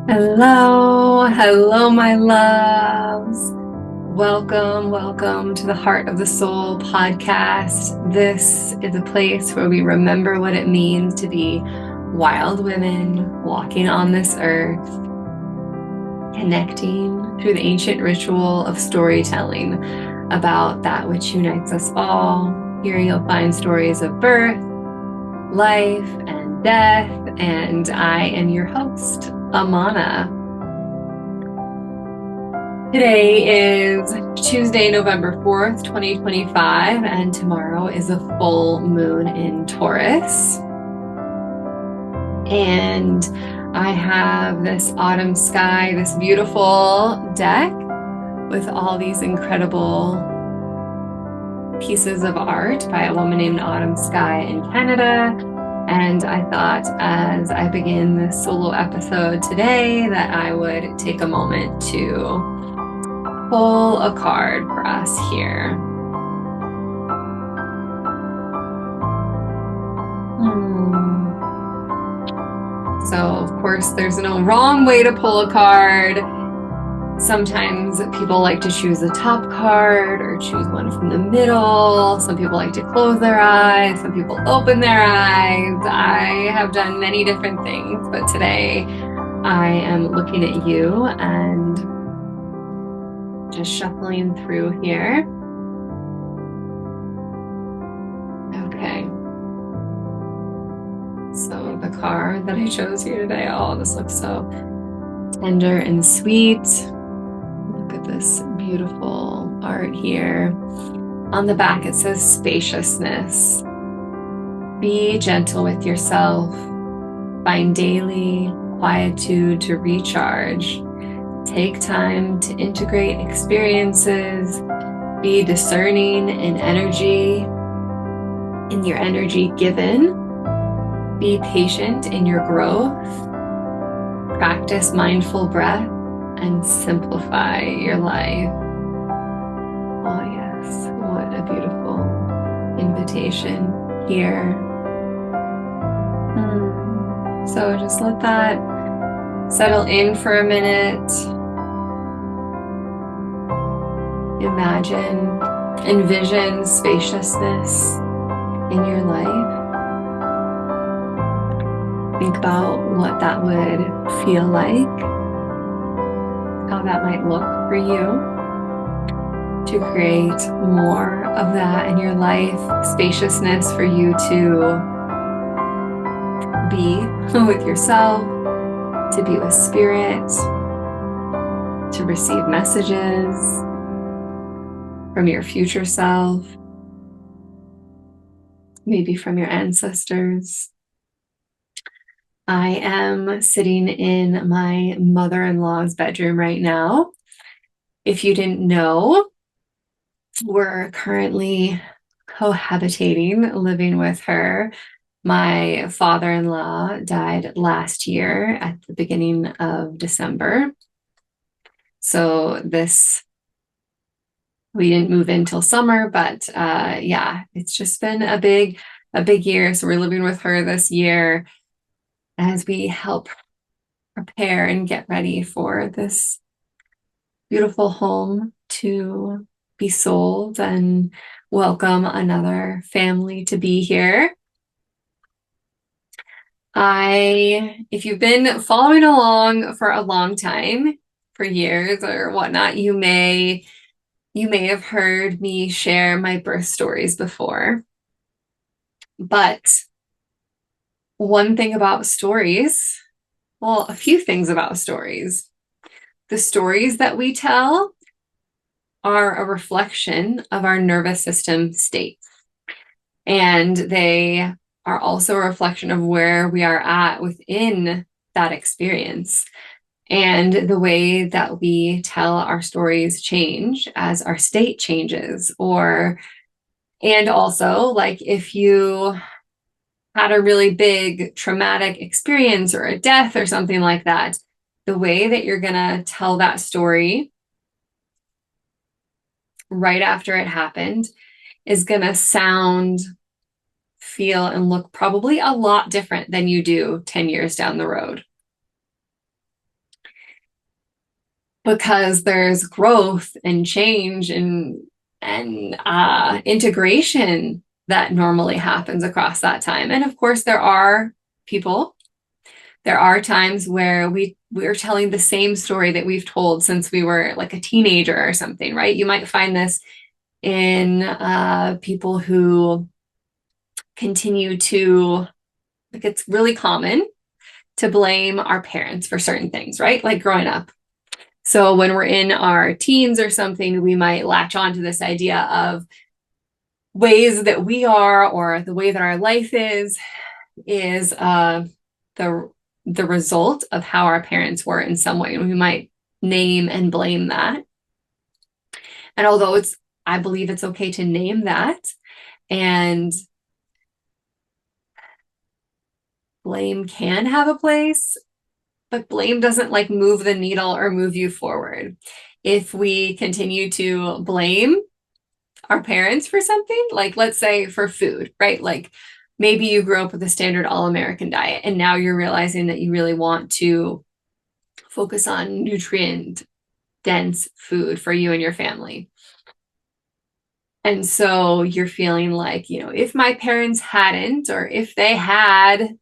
Hello, my loves. Welcome to the Heart of the Soul podcast. This is a place where we remember what it means to be wild women walking on this earth, connecting through the ancient ritual of storytelling about that which unites us all. Here you'll find stories of birth, life, and death, and I am your host, Amana. Today is Tuesday, November 4th, 2025, and tomorrow is a full moon in Taurus. And I have this autumn sky, this beautiful deck with all these incredible pieces of art by a woman named Autumn Sky in Canada. And I thought as I begin this solo episode today that I would take a moment to pull a card for us here. So, of course, there's no wrong way to pull a card. Sometimes people like to choose the top card or choose one from the middle. Some people like to close their eyes. Some people open their eyes. I have done many different things, but today I am looking at you and just shuffling through here. Okay. So the card that I chose here today, oh, this looks so tender and sweet. Look at this beautiful art here. On the back, it says spaciousness. Be gentle with yourself. Find daily quietude to recharge. Take time to integrate experiences. Be discerning in your energy given. Be patient in your growth. Practice mindful breath and simplify your life. Oh yes, what a beautiful invitation here. So just let that settle in for a minute. Envision spaciousness in your life. Think about what that would feel like, how that might look for you to create more of that in your life. Spaciousness for you to be with yourself, to be with spirit, to receive messages from your future self, maybe from your ancestors. I am sitting in my mother-in-law's bedroom right now. If you didn't know, we're currently cohabitating, living with her. My father-in-law died last year at the beginning of December. So we didn't move in till summer, but yeah, it's just been a big year. So we're living with her this year as we help prepare and get ready for this beautiful home to be sold and welcome another family to be here. If you've been following along for a long time, for years or whatnot, you may have heard me share my birth stories before. But one thing about stories, well, a few things about stories. The stories that we tell are a reflection of our nervous system state. And they are also a reflection of where we are at within that experience. And the way that we tell our stories change as our state changes, and also like if you had a really big traumatic experience or a death or something like that, the way that you're gonna tell that story right after it happened is gonna sound, feel, and look probably a lot different than you do 10 years down the road. because there's growth and change and integration that normally happens across that time. And of course, there are times where we're telling the same story that we've told since we were like a teenager or something, right? You might find this in people who continue to, like, it's really common to blame our parents for certain things, right? Like growing up. So when we're in our teens or something, we might latch on to this idea of ways that we are, or the way that our life is the result of how our parents were in some way. And we might name and blame that. And although I believe it's okay to name that, and blame can have a place, but blame doesn't like move the needle or move you forward. If we continue to blame our parents for something, like let's say for food, right? Like maybe you grew up with a standard all-American diet and now you're realizing that you really want to focus on nutrient dense food for you and your family. And so you're feeling like, if my parents hadn't, or if they had,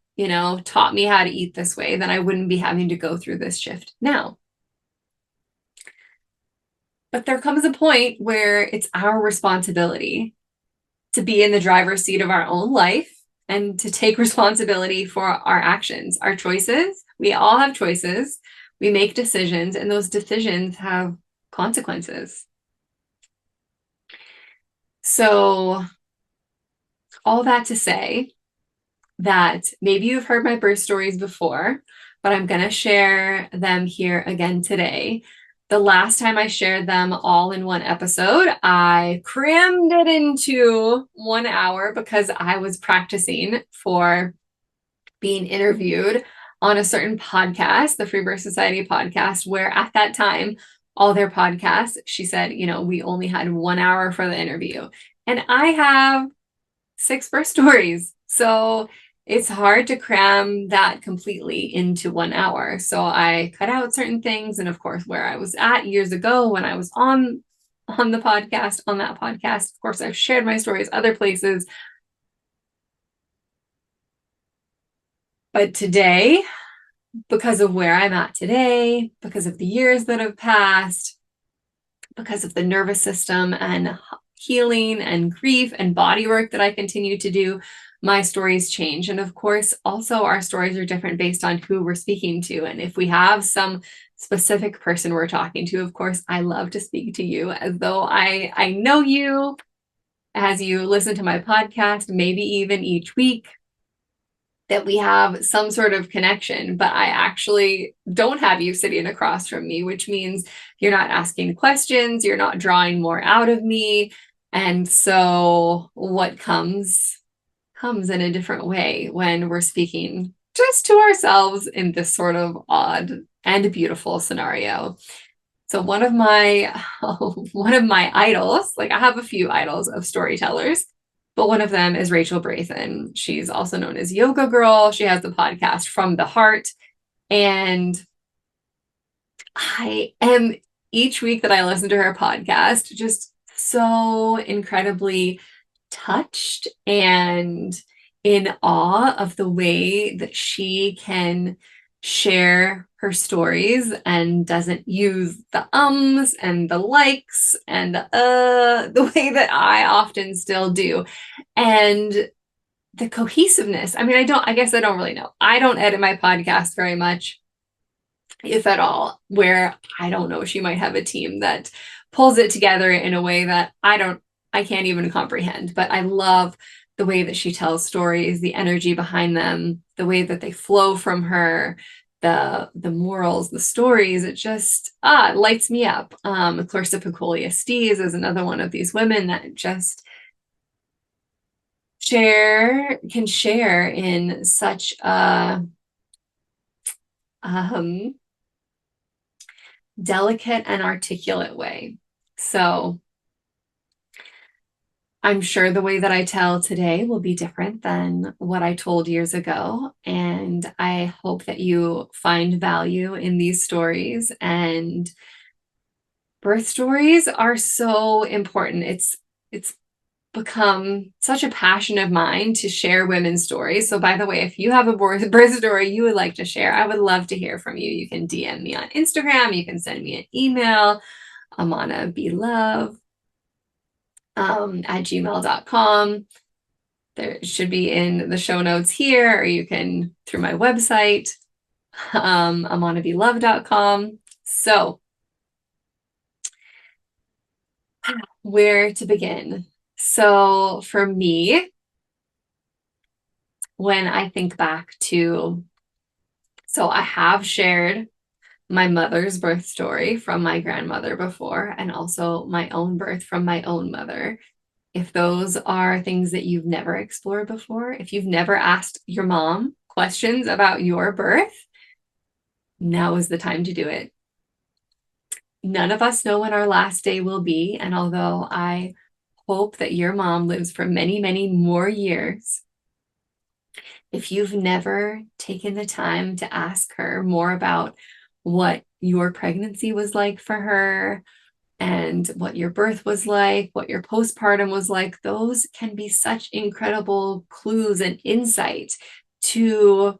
taught me how to eat this way, then I wouldn't be having to go through this shift now. But there comes a point where it's our responsibility to be in the driver's seat of our own life and to take responsibility for our actions, our choices. We all have choices. We make decisions, and those decisions have consequences. So all that to say that maybe you've heard my birth stories before, but I'm going to share them here again today. The last time I shared them all in one episode, I crammed it into 1 hour because I was practicing for being interviewed on a certain podcast, the Free Birth Society podcast, where at that time, all their podcasts, she said, we only had 1 hour for the interview. And I have 6 birth stories. So it's hard to cram that completely into 1 hour. So I cut out certain things. And of course, where I was at years ago when I was on that podcast, of course, I've shared my stories other places. But today, because of where I'm at today, because of the years that have passed, because of the nervous system and healing and grief and body work that I continue to do, my stories change. And of course, also our stories are different based on who we're speaking to. And if we have some specific person we're talking to, of course, I love to speak to you as though I know you, as you listen to my podcast, maybe even each week, that we have some sort of connection, but I actually don't have you sitting across from me, which means you're not asking questions, you're not drawing more out of me. And so what comes in a different way when we're speaking just to ourselves in this sort of odd and beautiful scenario. So one of my idols, like I have a few idols of storytellers, but one of them is Rachel Brathen. She's also known as Yoga Girl. She has the podcast From the Heart. And I am, each week that I listen to her podcast, just so incredibly touched and in awe of the way that she can share her stories and doesn't use the ums and the likes and the way that I often still do. And the cohesiveness. I mean, I guess I don't really know. I don't edit my podcast very much, if at all, where I don't know, she might have a team that pulls it together in a way that I can't even comprehend. But I love the way that she tells stories, the energy behind them, the way that they flow from her, the morals, the stories. It just lights me up. Clarissa Picolia Stees is another one of these women that just can share in such a delicate and articulate way. So I'm sure the way that I tell today will be different than what I told years ago. And I hope that you find value in these stories and Birth stories are so important. It's become such a passion of mine to share women's stories. So by the way, if you have a birth story you would like to share, I would love to hear from you. You can DM me on Instagram. You can send me an email, amanabelove at gmail.com. There should be in the show notes here, or you can through my website, amanabelove.com. So where to begin? So for me, when I think back to, so I have shared my mother's birth story from my grandmother before, and also my own birth from my own mother. If those are things that you've never explored before, if you've never asked your mom questions about your birth, now is the time to do it. None of us know when our last day will be, and although I hope that your mom lives for many, many more years, if you've never taken the time to ask her more about what your pregnancy was like for her and what your birth was like, what your postpartum was like, those can be such incredible clues and insight to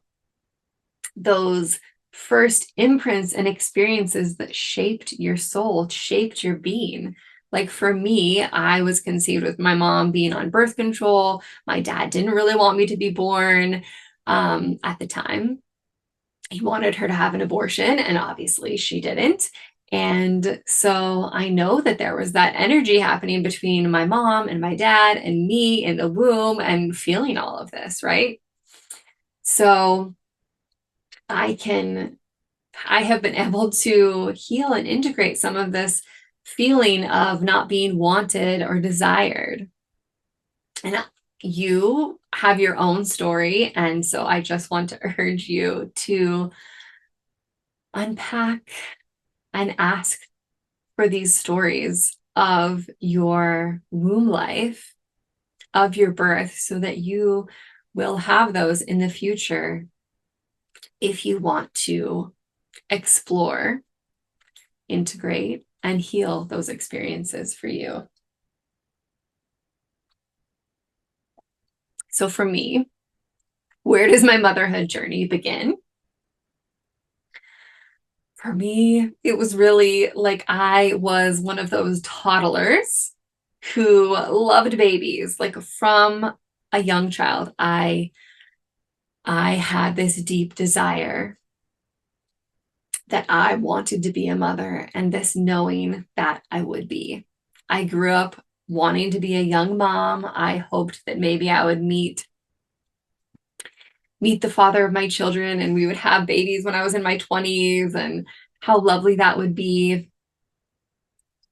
those first imprints and experiences that shaped your soul, shaped your being. Like for me, I was conceived with my mom being on birth control. My dad didn't really want me to be born at the time. He wanted her to have an abortion, and obviously she didn't. And so I know that there was that energy happening between my mom and my dad and me in the womb and feeling all of this, right? So I have been able to heal and integrate some of this feeling of not being wanted or desired. And you have your own story. And so I just want to urge you to unpack and ask for these stories of your womb life, of your birth, so that you will have those in the future if you want to explore, integrate, and heal those experiences for you. So for me, where does my motherhood journey begin? For me, it was really like I was one of those toddlers who loved babies. Like from a young child, I had this deep desire that I wanted to be a mother, and this knowing that I would be. I grew up wanting to be a young mom. I hoped that maybe I would meet the father of my children and we would have babies when I was in my 20s, and how lovely that would be.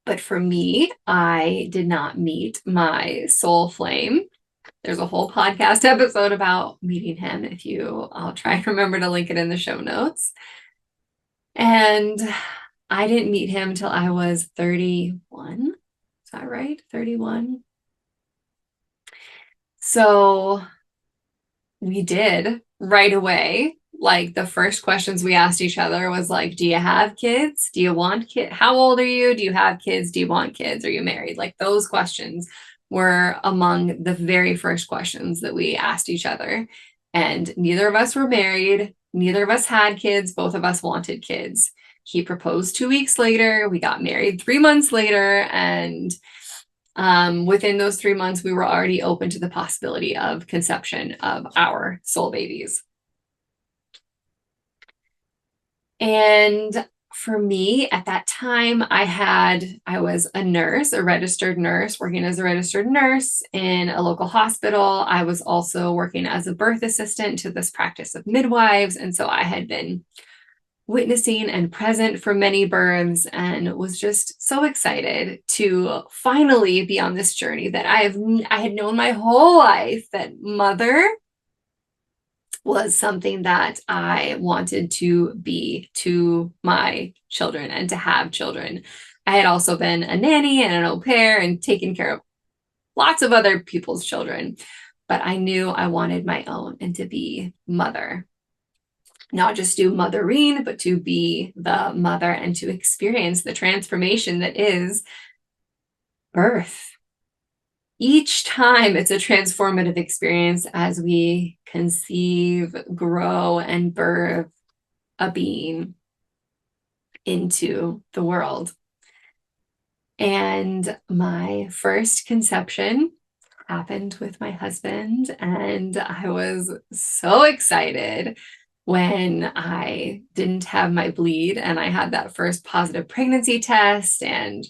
But for me, I did not meet my soul flame. There's a whole podcast episode about meeting him. I'll try and remember to link it in the show notes. And I didn't meet him till I was 31. Is that right? 31. So we did right away. Like the first questions we asked each other was like, do you have kids? Do you want kids? How old are you? Do you have kids? Do you want kids? Are you married? Like those questions were among the very first questions that we asked each other. And neither of us were married. Neither of us had kids. Both of us wanted kids. He proposed 2 weeks later. We got married 3 months later. And within those 3 months, we were already open to the possibility of conception of our soul babies. And for me at that time, I was a nurse, a registered nurse, working as a registered nurse in a local hospital. I was also working as a birth assistant to this practice of midwives. And so I had been witnessing and present for many births and was just so excited to finally be on this journey that I had known my whole life that mother was something that I wanted to be to my children and to have children. I had also been a nanny and an au pair and taken care of lots of other people's children, but I knew I wanted my own and to be mother. not just do mothering, but to be the mother and to experience the transformation that is birth. Each time it's a transformative experience as we conceive, grow, and birth a being into the world. And my first conception happened with my husband, and I was so excited when I didn't have my bleed and I had that first positive pregnancy test. And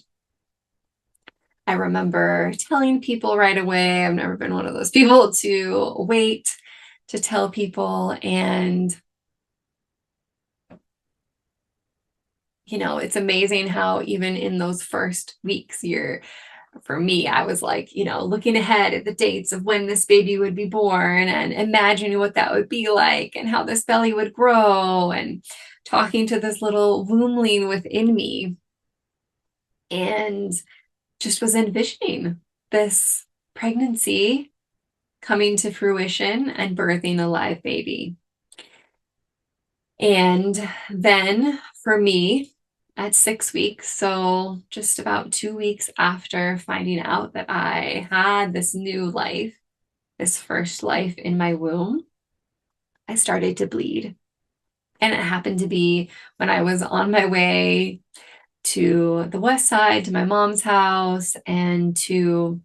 I remember telling people right away. I've never been one of those people to wait to tell people. And, you know, it's amazing how even in those first weeks, for me, I was like, you know, looking ahead at the dates of when this baby would be born and imagining what that would be like and how this belly would grow and talking to this little wombling within me. And just was envisioning this pregnancy coming to fruition and birthing a live baby. And then for me, at 6 weeks, so just about 2 weeks after finding out that I had this new life, this first life in my womb, I started to bleed. And it happened to be when I was on my way to the west side, to my mom's house, and to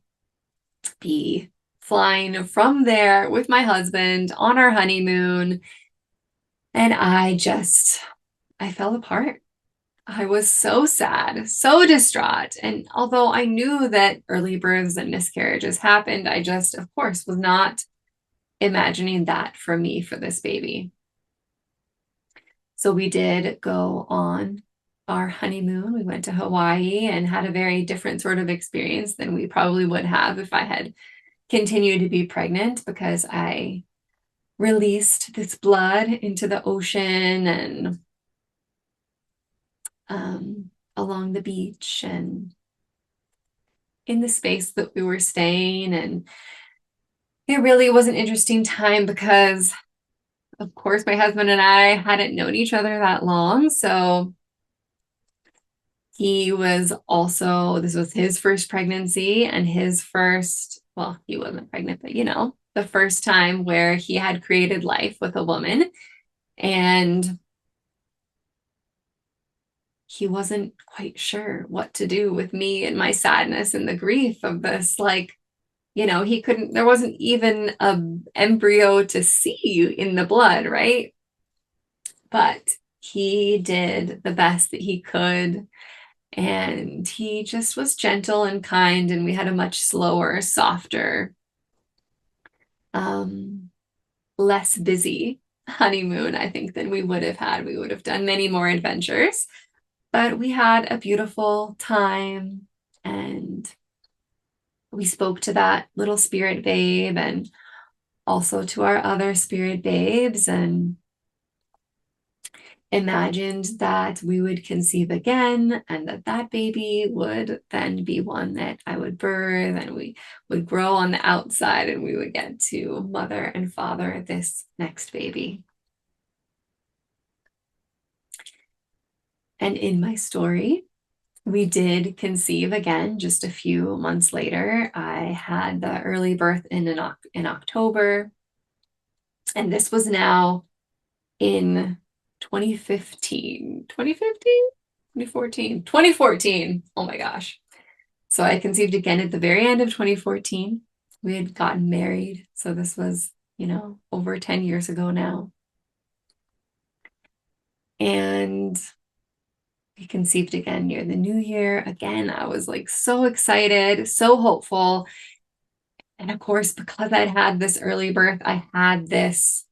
be flying from there with my husband on our honeymoon. And I fell apart. I was so sad, so distraught. And although I knew that early births and miscarriages happened, I just, of course, was not imagining that for me, for this baby. So we did go on our honeymoon. We went to Hawaii and had a very different sort of experience than we probably would have if I had continued to be pregnant, because I released this blood into the ocean and along the beach and in the space that we were staying. And it really was an interesting time because, of course, my husband and I hadn't known each other that long. So he was also, this was his first pregnancy and his first, well, he wasn't pregnant, but you know, the first time where he had created life with a woman. And he wasn't quite sure what to do with me and my sadness and the grief of this. Like, you know, there wasn't even an embryo to see in the blood, right? But he did the best that he could. And he just was gentle and kind. And we had a much slower, softer, less busy honeymoon, I think, than we would have had. We would have done many more adventures. But we had a beautiful time, and we spoke to that little spirit babe and also to our other spirit babes, and imagined that we would conceive again and that baby would then be one that I would birth, and we would grow on the outside and we would get to mother and father this next baby. And in my story, we did conceive again just a few months later. I had the early birth in October, and this was now in 2015. 2014. Oh my gosh. So I conceived again at the very end of 2014. We had gotten married. So this was, you know, over 10 years ago now. And we conceived again near the new year. Again, I was like so excited, so hopeful. And of course, because I'd had this early birth, I had this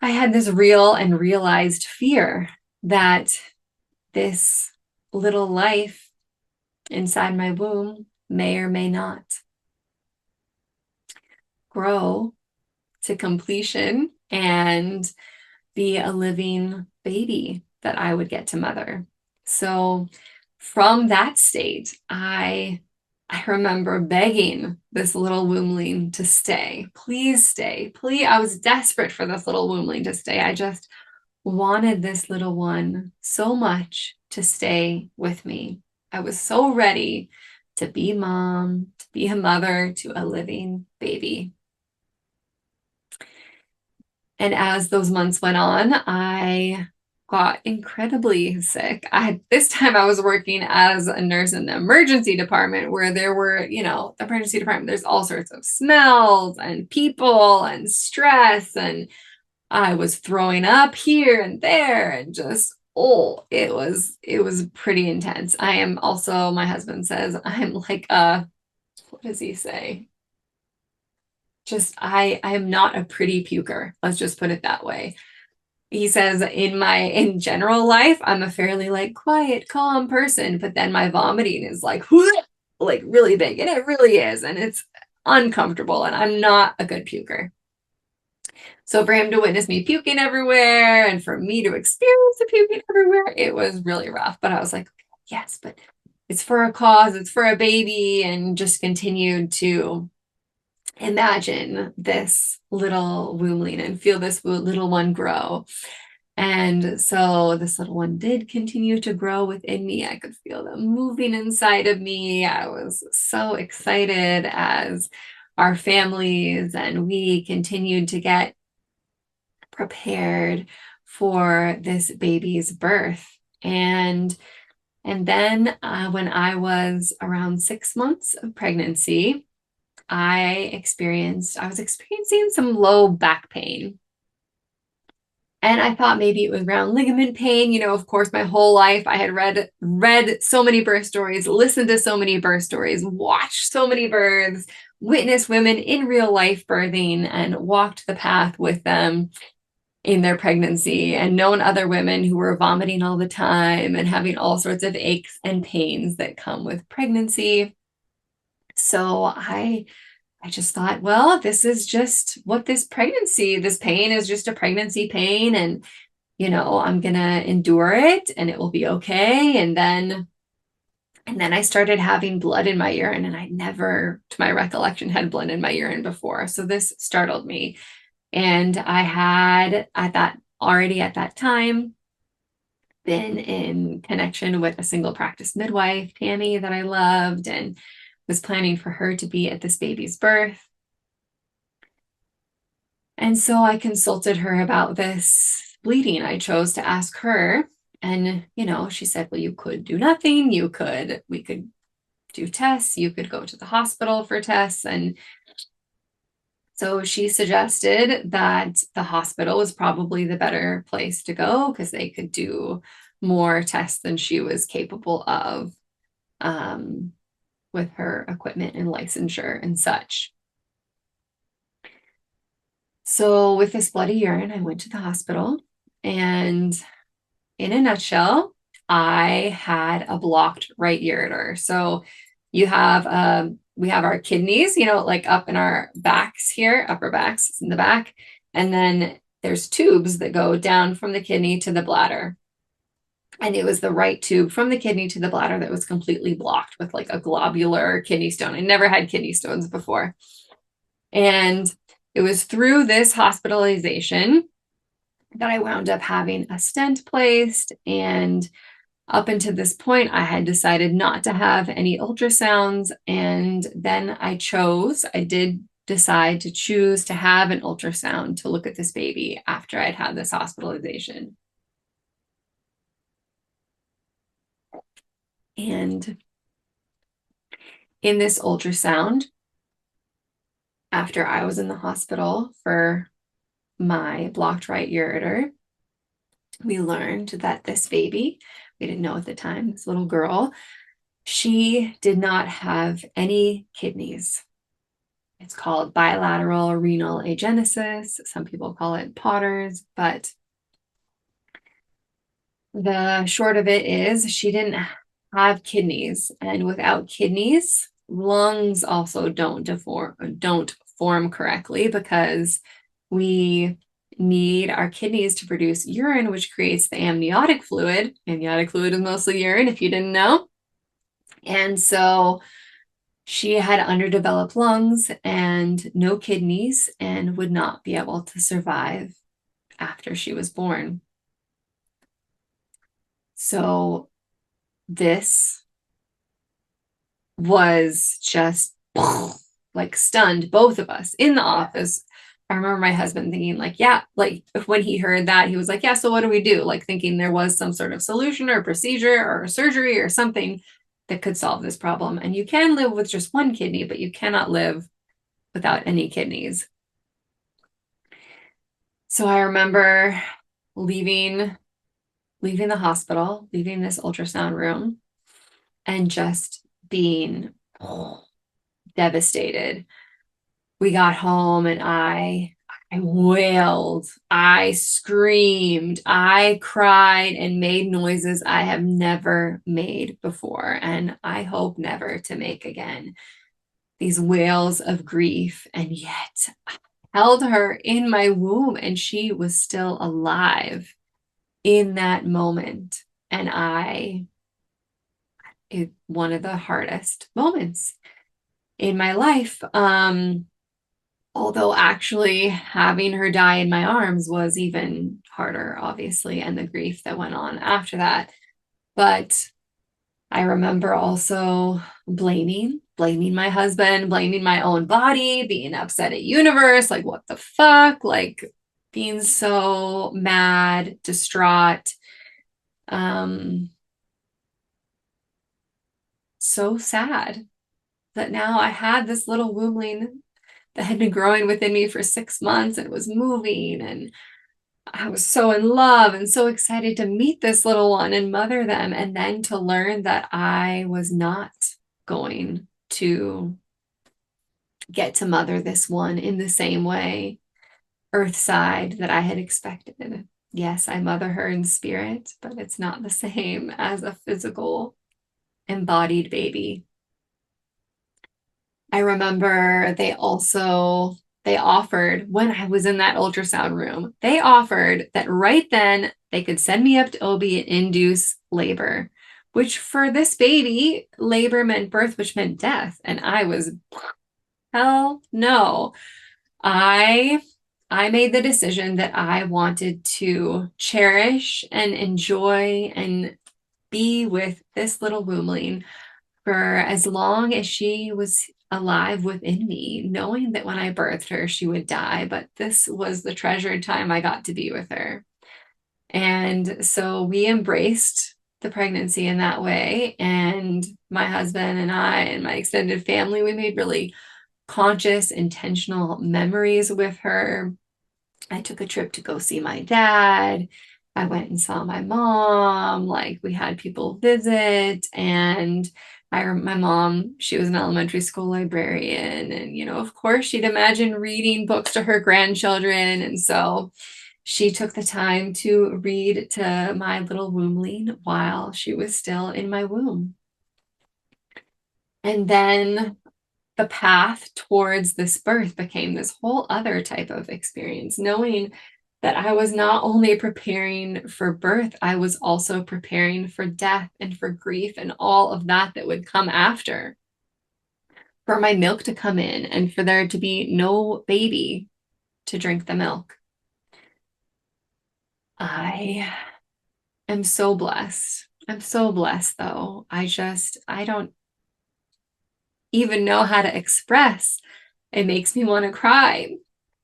real and realized fear that this little life inside my womb may or may not grow to completion and be a living baby that I would get to mother. So from that state, I I remember begging this little wombling to stay. Please stay. Please. I was desperate for this little wombling to stay. I just wanted this little one so much to stay with me. I was so ready to be mom, to be a mother to a living baby. And as those months went on, I got incredibly sick. This time I was working as a nurse in the emergency department where there were, the emergency department, there's all sorts of smells and people and stress, and I was throwing up here and there and just, it was pretty intense. I am also, my husband says, I'm like what does he say? I am not a pretty puker. Let's just put it that way. He says in general life, I'm a fairly like quiet, calm person, but then my vomiting is like really big, and it really is, and it's uncomfortable, and I'm not a good puker. So for him to witness me puking everywhere and for me to experience the puking everywhere, it was really rough. But I was like, yes, but it's for a cause, it's for a baby, and just continued to imagine this little wombling and feel this little one grow. And so this little one did continue to grow within me. I could feel them moving inside of me. I was so excited as our families and we continued to get prepared for this baby's birth. And then when I was around 6 months of pregnancy, I was experiencing some low back pain. And I thought maybe it was around ligament pain. Of course, my whole life I had read so many birth stories, listened to so many birth stories, watched so many births, witnessed women in real life birthing, and walked the path with them in their pregnancy, and known other women who were vomiting all the time and having all sorts of aches and pains that come with pregnancy. So I just thought, well, this is just what this pain is, just a pregnancy pain, and I'm gonna endure it and it will be okay. And then I started having blood in my urine, and I never, to my recollection, had blood in my urine before. So this startled me. And I had at that time been in connection with a single practice midwife, Tammy, that I loved, and was planning for her to be at this baby's birth. And so I consulted her about this bleeding. I chose to ask her, and she said, well, you could do nothing. We could do tests. You could go to the hospital for tests. And so she suggested that the hospital was probably the better place to go because they could do more tests than she was capable of with her equipment and licensure and such. So with this bloody urine, I went to the hospital, and in a nutshell, I had a blocked right ureter. So we have our kidneys, like up in our backs here, upper backs in the back. And then there's tubes that go down from the kidney to the bladder. And it was the right tube from the kidney to the bladder that was completely blocked with like a globular kidney stone. I never had kidney stones before. And it was through this hospitalization that I wound up having a stent placed. And up until this point, I had decided not to have any ultrasounds. And then I did decide to choose to have an ultrasound to look at this baby after I'd had this hospitalization. And in this ultrasound, after I was in the hospital for my blocked right ureter, we learned that this baby, we didn't know at the time, this little girl, she did not have any kidneys. It's called bilateral renal agenesis. Some people call it Potter's, but the short of it is she didn't have kidneys, and without kidneys, lungs also don't form correctly because we need our kidneys to produce urine, which creates the amniotic fluid. Amniotic fluid is mostly urine, if you didn't know. And so She had underdeveloped lungs and no kidneys and would not be able to survive after she was born. So this was just like stunned both of us in the office. I remember my husband thinking like, yeah, like when he heard that, he was like, yeah, so what do we do? Like thinking there was some sort of solution or procedure or surgery or something that could solve this problem. And you can live with just one kidney, but you cannot live without any kidneys. So I remember leaving the hospital, leaving this ultrasound room, and just being devastated. We got home and I wailed, I screamed, I cried and made noises I have never made before, and I hope never to make again. These wails of grief, and yet I held her in my womb and she was still alive in that moment. And one of the hardest moments in my life. Although actually having her die in my arms was even harder, obviously, and the grief that went on after that. But I remember also blaming my husband, blaming my own body, being upset at universe, like what the fuck, like being so mad, distraught, so sad that now I had this little wombling that had been growing within me for 6 months and was moving, and I was so in love and so excited to meet this little one and mother them, and then to learn that I was not going to get to mother this one in the same way, earthside, that I had expected. Yes, I mother her in spirit, but it's not the same as a physical embodied baby. I remember they offered, when I was in that ultrasound room, they offered that right then they could send me up to OB and induce labor, which for this baby, labor meant birth, which meant death. And I was, hell no. I made the decision that I wanted to cherish and enjoy and be with this little wombling for as long as she was alive within me, knowing that when I birthed her, she would die. But this was the treasured time I got to be with her. And so we embraced the pregnancy in that way. And my husband and I and my extended family, we made really conscious, intentional memories with her. I took a trip to go see my dad. I went and saw my mom. Like we had people visit, and my mom, she was an elementary school librarian, and of course she'd imagine reading books to her grandchildren, and so she took the time to read to my little wombling while she was still in my womb. And then the path towards this birth became this whole other type of experience, knowing that I was not only preparing for birth, I was also preparing for death and for grief and all of that would come after. For my milk to come in and for there to be no baby to drink the milk. I am so blessed. I'm so blessed, though. I don't even know how to express. It makes me want to cry.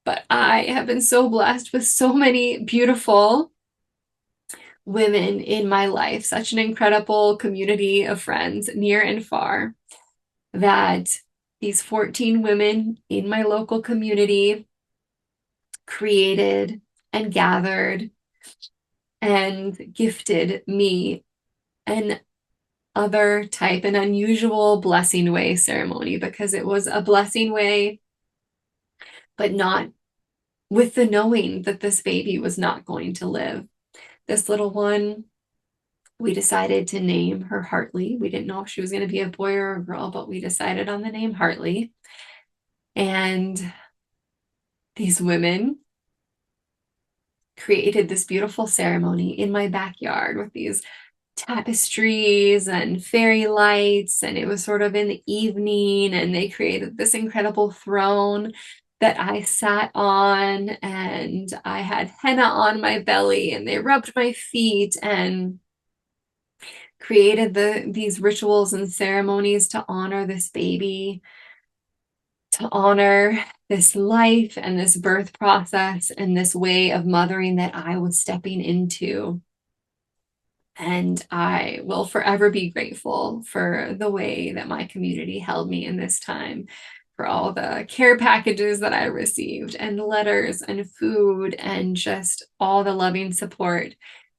But I have been so blessed with so many beautiful women in my life, such an incredible community of friends near and far, that these 14 women in my local community created and gathered and gifted me an unusual blessing way ceremony, because it was a blessing way, but not with the knowing that this baby was not going to live. This little one, we decided to name her Hartley. We didn't know if she was going to be a boy or a girl, but we decided on the name Hartley. And these women created this beautiful ceremony in my backyard with these tapestries and fairy lights, and it was sort of in the evening, and they created this incredible throne that I sat on, and I had henna on my belly, and they rubbed my feet and created these rituals and ceremonies to honor this baby, to honor this life and this birth process and this way of mothering that I was stepping into. And I will forever be grateful for the way that my community held me in this time, for all the care packages that I received, and letters and food, and just all the loving support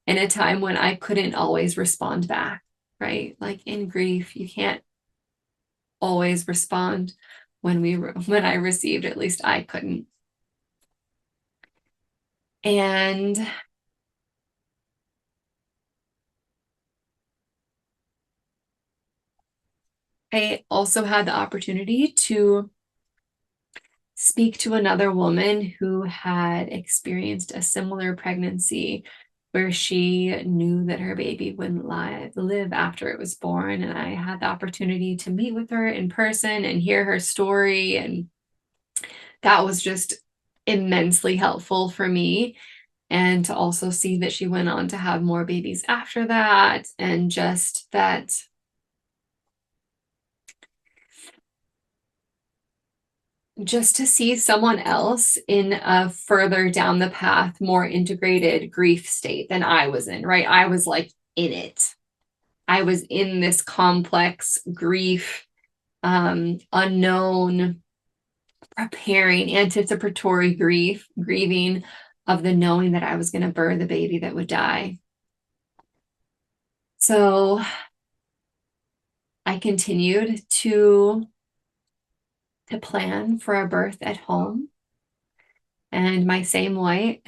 in a time when I couldn't always respond back, right? Like in grief, you can't always respond. When I received, at least I couldn't. And I also had the opportunity to speak to another woman who had experienced a similar pregnancy, where she knew that her baby wouldn't live after it was born. And I had the opportunity to meet with her in person and hear her story. And that was just immensely helpful for me. And to also see that she went on to have more babies after that, and just that just to see someone else in a further down the path, more integrated grief state than I was in, right? I was like in it. I was in this complex grief, unknown, preparing, anticipatory grieving of the knowing that I was going to birth a baby that would die. So I continued to plan for a birth at home. And my same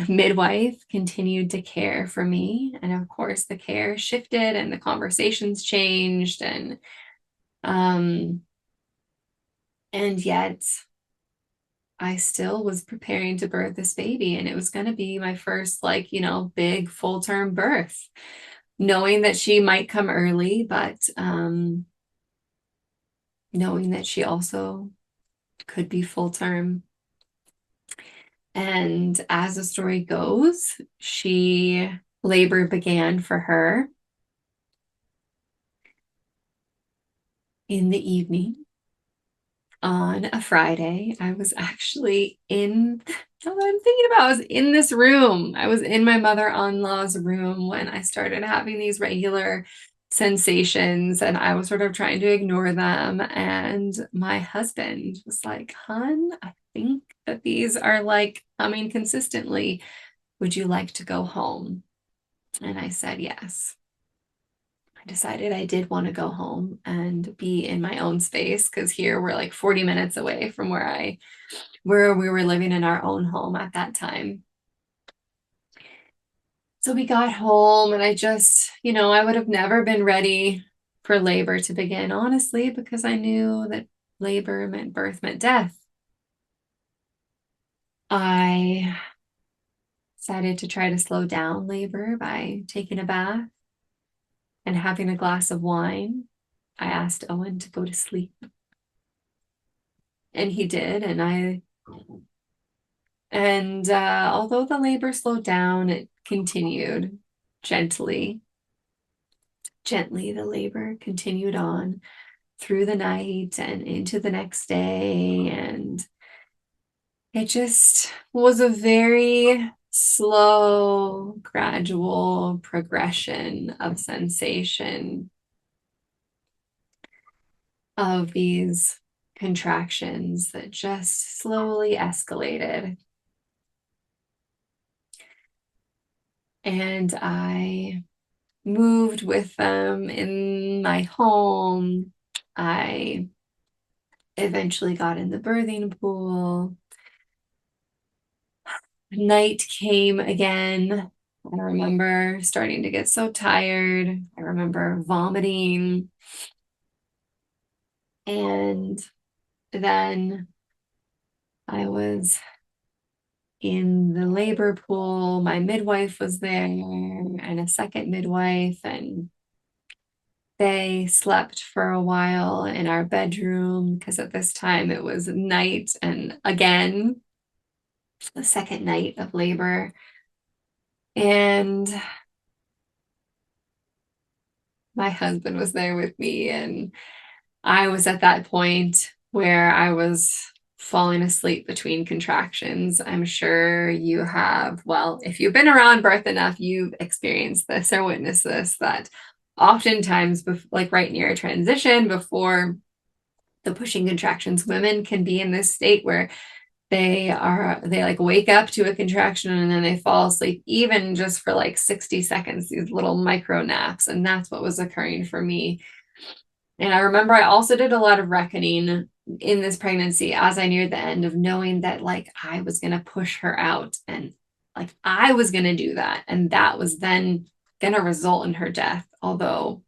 midwife continued to care for me. And of course, the care shifted and the conversations changed. And yet I still was preparing to birth this baby. And it was going to be my first, like, big full-term birth, knowing that she might come early, but knowing that she also could be full-term. And as the story goes, labor began for her in the evening on a Friday. I was actually I'm thinking about, I was in this room. I was in my mother-in-law's room when I started having these regular sensations, and I was sort of trying to ignore them. And my husband was like, "Hun, I think that these are like coming consistently. Would you like to go home?" And I said yes. I decided I did want to go home and be in my own space, because here we're like 40 minutes away from where we were living in our own home at that time. So we got home, and I just, I would have never been ready for labor to begin, honestly, because I knew that labor meant birth, meant death. I decided to try to slow down labor by taking a bath and having a glass of wine. I asked Owen to go to sleep, and he did. Although the labor slowed down, it continued gently. Gently, the labor continued on through the night and into the next day. And it just was a very slow, gradual progression of sensation of these contractions that just slowly escalated. And I moved with them in my home. I eventually got in the birthing pool. Night came again. I remember starting to get so tired. I remember vomiting. And then I was in the labor pool. My midwife was there, and a second midwife. And They slept for a while in our bedroom because at this time it was night, and again, the second night of labor. And my husband was there with me, and I was at that point where I was falling asleep between contractions. I'm sure you have, well, if you've been around birth enough, you've experienced this or witnessed this, that oftentimes, like right near a transition before the pushing contractions, women can be in this state where they like wake up to a contraction and then they fall asleep, even just for like 60 seconds, these little micro naps. And that's what was occurring for me. And I remember I also did a lot of reckoning in this pregnancy as I neared the end, of knowing that like I was going to push her out, and like I was going to do that. And that was then going to result in her death. Although,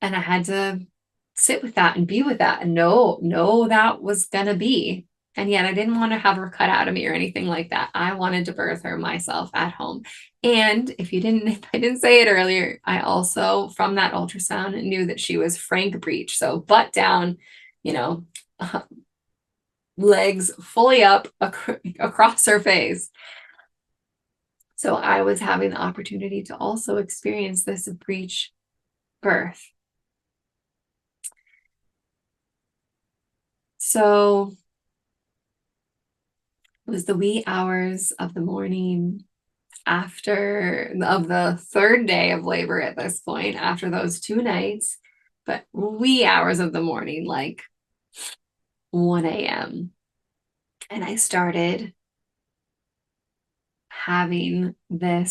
and I had to sit with that and be with that and know that was going to be. And yet I didn't want to have her cut out of me or anything like that. I wanted to birth her myself at home. And if I didn't say it earlier, I also, from that ultrasound, knew that she was frank breech. So butt down, you know, legs fully up across her face. So I was having the opportunity to also experience this breech birth. So it was the wee hours of the morning of the third day of labor at this point, after those 2 nights, but wee hours of the morning, like 1 a.m. And I started having the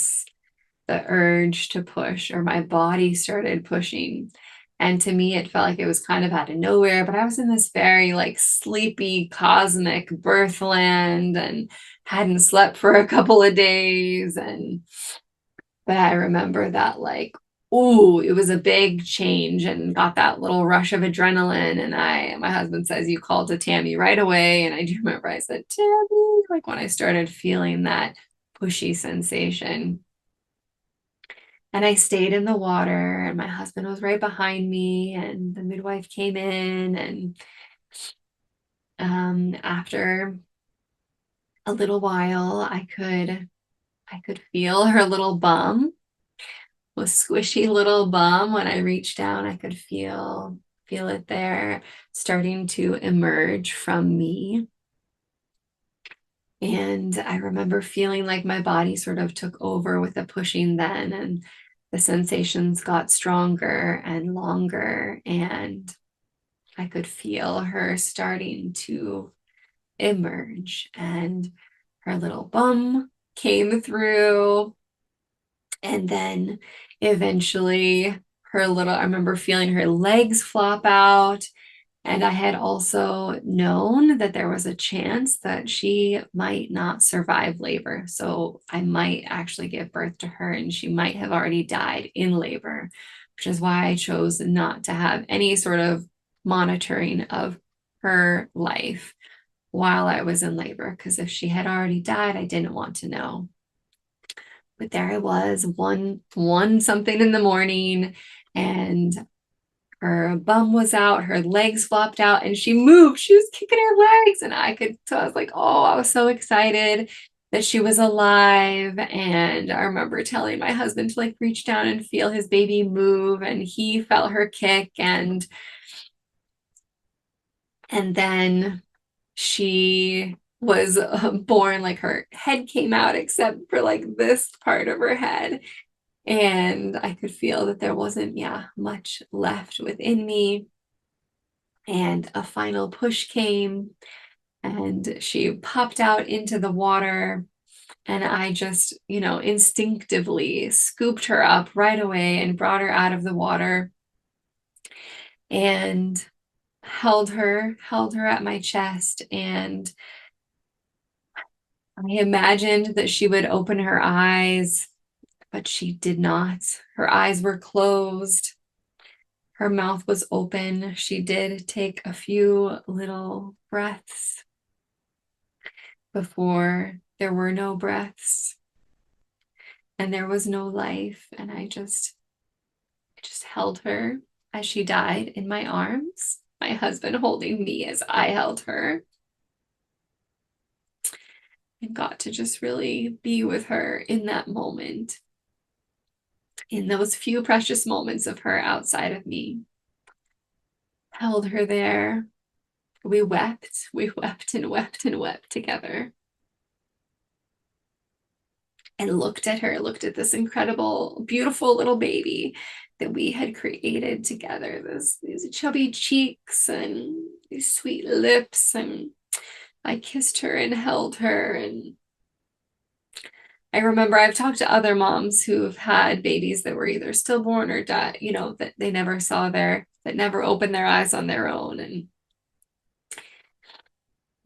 urge to push, or my body started pushing. And to me, it felt like it was kind of out of nowhere, but I was in this very like sleepy cosmic birth land and hadn't slept for a couple of days. But I remember that like, ooh, it was a big change, and got that little rush of adrenaline. And my husband says, you called to Tammy right away. And I do remember I said, Tammy, like when I started feeling that pushy sensation. And I stayed in the water, and my husband was right behind me, and the midwife came in. And after a little while, I could feel her little bum, was squishy little bum. When I reached down, I could feel it there, starting to emerge from me. And I remember feeling like my body sort of took over with the pushing then, and the sensations got stronger and longer, and I could feel her starting to emerge, and her little bum came through. And then eventually I remember feeling her legs flop out. And I had also known that there was a chance that she might not survive labor. So I might actually give birth to her, and she might have already died in labor, which is why I chose not to have any sort of monitoring of her life while I was in labor. Because if she had already died, I didn't want to know. But there I was, one something in the morning, and her bum was out, her legs flopped out, and she moved. She was kicking her legs, and so I was like, oh, I was so excited that she was alive. And I remember telling my husband to like reach down and feel his baby move, and he felt her kick. And then she was born, like her head came out except for like this part of her head. And I could feel that there wasn't, much left within me. And a final push came, and she popped out into the water. And I just, instinctively scooped her up right away and brought her out of the water, and held her at my chest. And I imagined that she would open her eyes, but she did not. Her eyes were closed. Her mouth was open. She did take a few little breaths before there were no breaths. and there was no life. And I just held her as she died in my arms, my husband holding me as I held her, and got to just really be with her in that moment, in those few precious moments of her outside of me. Held her there. We wept and wept and wept together. And looked at her, looked at this incredible, beautiful little baby that we had created together. These chubby cheeks and these sweet lips. And I kissed her and held her. And I remember I've talked to other moms who've had babies that were either stillborn or died, that they never saw that never opened their eyes on their own. And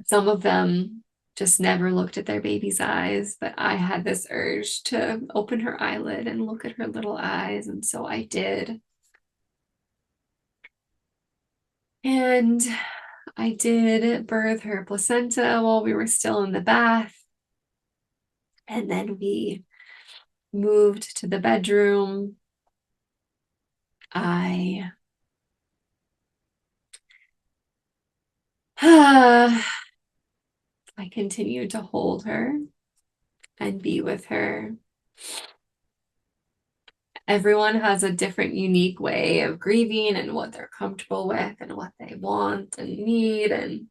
some of them just never looked at their baby's eyes, but I had this urge to open her eyelid and look at her little eyes, and so I did. And I did birth her placenta while we were still in the bath. And then we moved to the bedroom. I continued to hold her and be with her. Everyone has a different, unique way of grieving and what they're comfortable with and what they want and need. And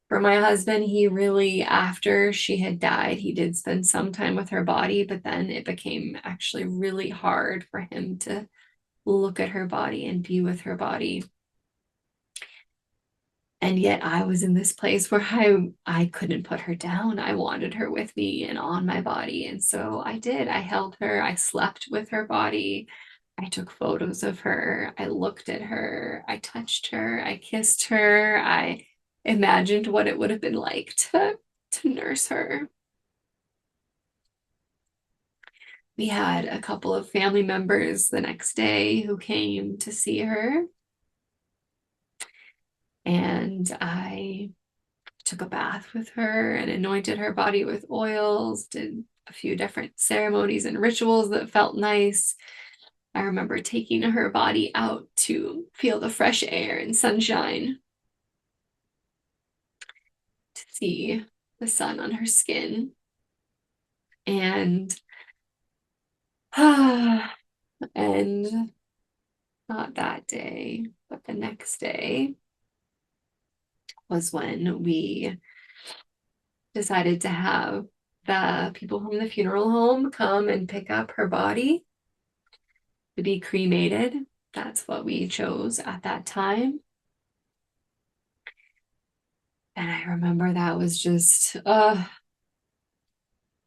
for my husband, he really, after she had died, he did spend some time with her body, but then it became actually really hard for him to look at her body and be with her body. And yet I was in this place where I couldn't put her down. I wanted her with me and on my body. And so I did. I held her. I slept with her body. I took photos of her. I looked at her. I touched her. I kissed her. I imagined what it would have been like to nurse her. We had a couple of family members the next day who came to see her. And I took a bath with her and anointed her body with oils, did a few different ceremonies and rituals that felt nice. I remember taking her body out to feel the fresh air and sunshine, to see the sun on her skin. And and not that day, but the next day was when we decided to have the people from the funeral home come and pick up her body to be cremated. That's what we chose at that time. And I remember that was just,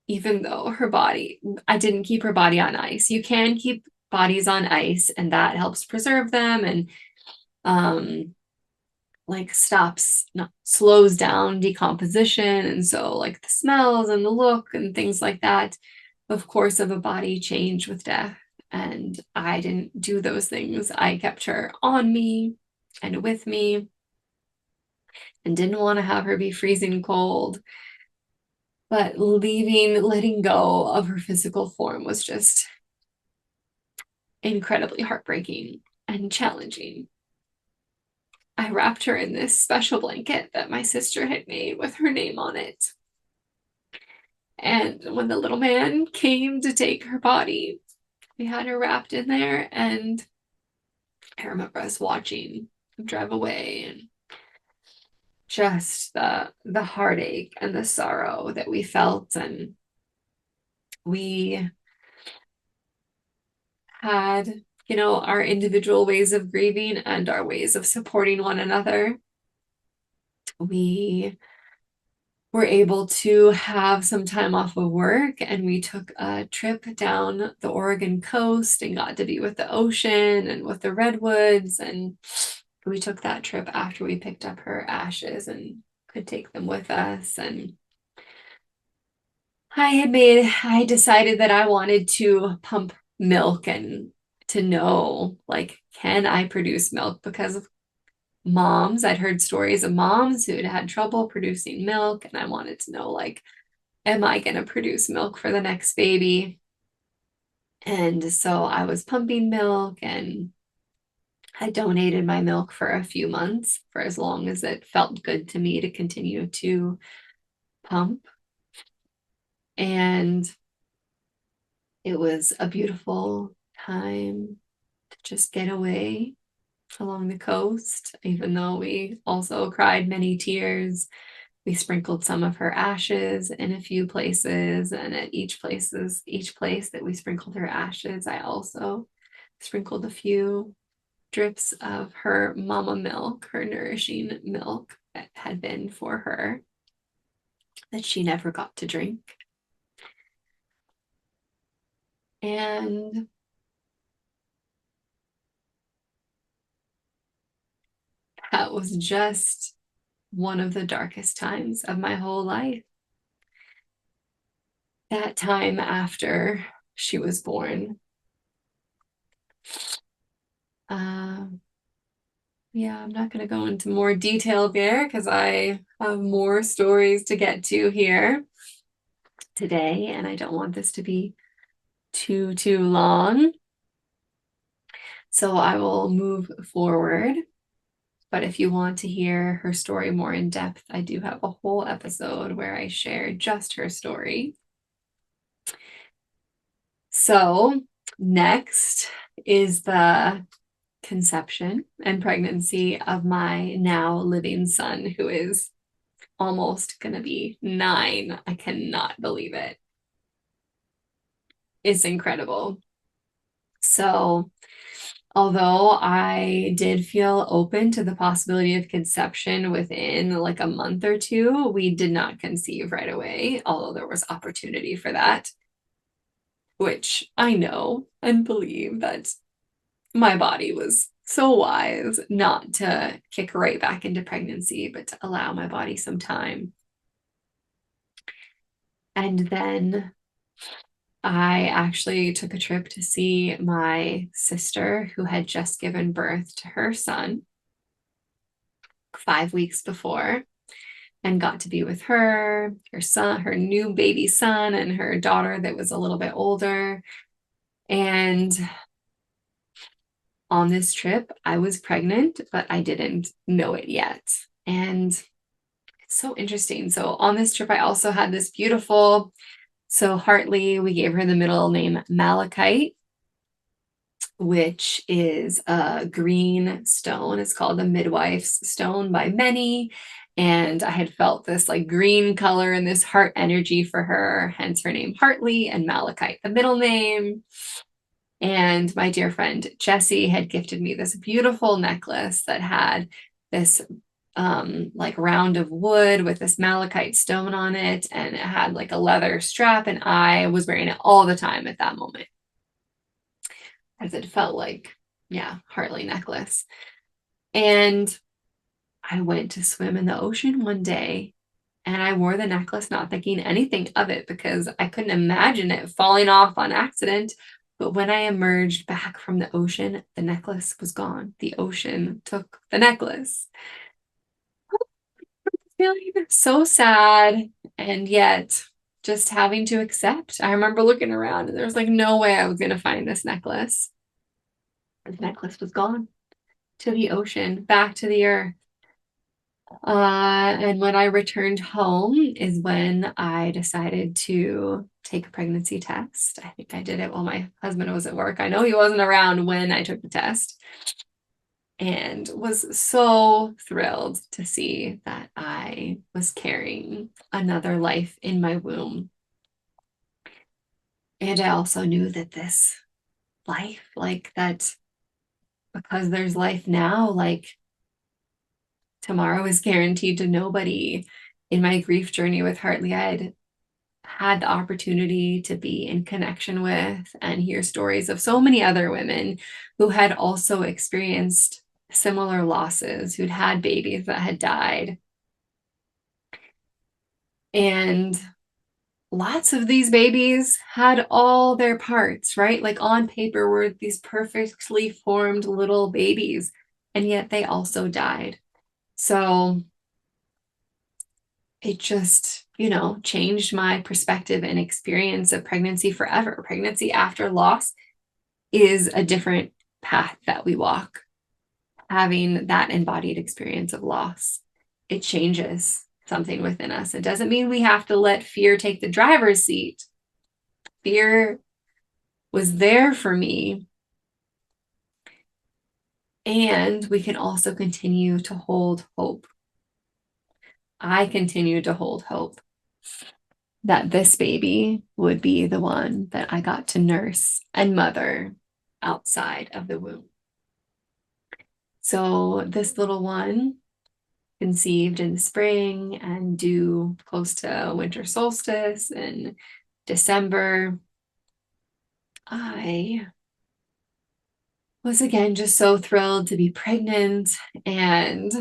even though her body, I didn't keep her body on ice. You can keep bodies on ice, and that helps preserve them and slows down decomposition. And so like the smells and the look and things like that, of course, of a body change with death. And I didn't do those things. I kept her on me and with me and didn't want to have her be freezing cold. But letting go of her physical form was just incredibly heartbreaking and challenging. I wrapped her in this special blanket that my sister had made with her name on it. And when the little man came to take her body, we had her wrapped in there. And I remember us watching him drive away, and just the heartache and the sorrow that we felt. And we had, our individual ways of grieving and our ways of supporting one another. We were able to have some time off of work, and we took a trip down the Oregon coast and got to be with the ocean and with the redwoods. And we took that trip after we picked up her ashes and could take them with us. And I decided that I wanted to pump milk and to know, like, can I produce milk? Because of moms, I'd heard stories of moms who'd had trouble producing milk, and I wanted to know, like, am I going to produce milk for the next baby? And so I was pumping milk, and I donated my milk for a few months, for as long as it felt good to me to continue to pump. And it was a beautiful time to just get away along the coast, even though we also cried many tears. We sprinkled some of her ashes in a few places, and at each place that we sprinkled her ashes, I also sprinkled a few drips of her mama milk, her nourishing milk that had been for her, that she never got to drink. And that was just one of the darkest times of my whole life. That time after she was born. Yeah, I'm not going to go into more detail there because I have more stories to get to here today, and I don't want this to be too long. So I will move forward. But if you want to hear her story more in depth, I do have a whole episode where I share just her story. So next is the conception and pregnancy of my now living son, who is almost going to be 9. I cannot believe it. It's incredible. So, although I did feel open to the possibility of conception within like a month or two, we did not conceive right away, although there was opportunity for that, which I know and believe that my body was so wise not to kick right back into pregnancy, but to allow my body some time. And then I actually took a trip to see my sister, who had just given birth to her son 5 weeks before, and got to be with her son, her new baby son, and her daughter that was a little bit older. And on this trip, I was pregnant, but I didn't know it yet. And it's so interesting. So on this trip, I also had this beautiful, so Hartley, we gave her the middle name Malachite, which is a green stone. It's called the midwife's stone by many. And I had felt this like green color and this heart energy for her, hence her name Hartley, and Malachite, the middle name. And my dear friend Jessie had gifted me this beautiful necklace that had this like round of wood with this malachite stone on it, and it had like a leather strap, and I was wearing it all the time at that moment, as it felt like, yeah, Hartley necklace. And I went to swim in the ocean one day, and I wore the necklace not thinking anything of it because I couldn't imagine it falling off on accident. But when I emerged back from the ocean, the necklace was gone. The ocean took the necklace. Feeling so sad, and yet just having to accept. I remember looking around, and there was like no way I was going to find this necklace. The necklace was gone to the ocean, back to the earth. And when I returned home is when I decided to take a pregnancy test. I think I did it while my husband was at work. I know he wasn't around when I took the test, and was so thrilled to see that I was carrying another life in my womb. And I also knew that this life, like that, because there's life now, like tomorrow is guaranteed to nobody. In my grief journey with Hartley, I'd had the opportunity to be in connection with and hear stories of so many other women who had also experienced similar losses, who'd had babies that had died. And lots of these babies had all their parts, right? Like on paper were these perfectly formed little babies, and yet they also died. So it just, changed my perspective and experience of pregnancy forever. Pregnancy after loss is a different path that we walk. Having that embodied experience of loss, it changes something within us. It doesn't mean we have to let fear take the driver's seat. Fear was there for me. And we can also continue to hold hope. I continue to hold hope that this baby would be the one that I got to nurse and mother outside of the womb. So this little one, conceived in the spring and due close to winter solstice in December, I was again just so thrilled to be pregnant, and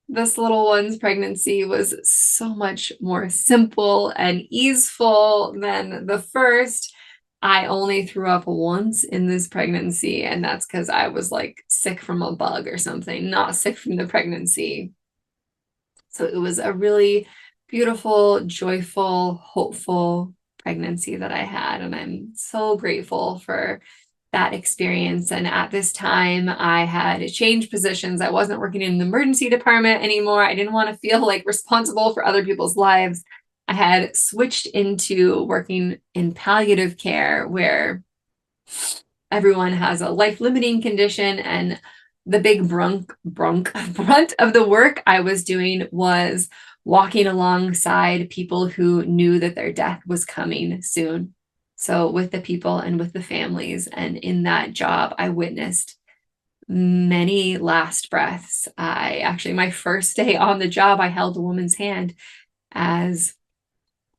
this little one's pregnancy was so much more simple and easeful than the first. I only threw up once in this pregnancy, and that's because I was like sick from a bug or something, not sick from the pregnancy. So it was a really beautiful, joyful, hopeful pregnancy that I had, and I'm so grateful for that experience. And at this time, I had changed positions. I wasn't working in the emergency department anymore. I didn't want to feel like responsible for other people's lives. I had switched into working in palliative care, where everyone has a life-limiting condition, and the big brunt of the work I was doing was walking alongside people who knew that their death was coming soon. So with the people and with the families, and in that job, I witnessed many last breaths. My first day on the job, I held a woman's hand as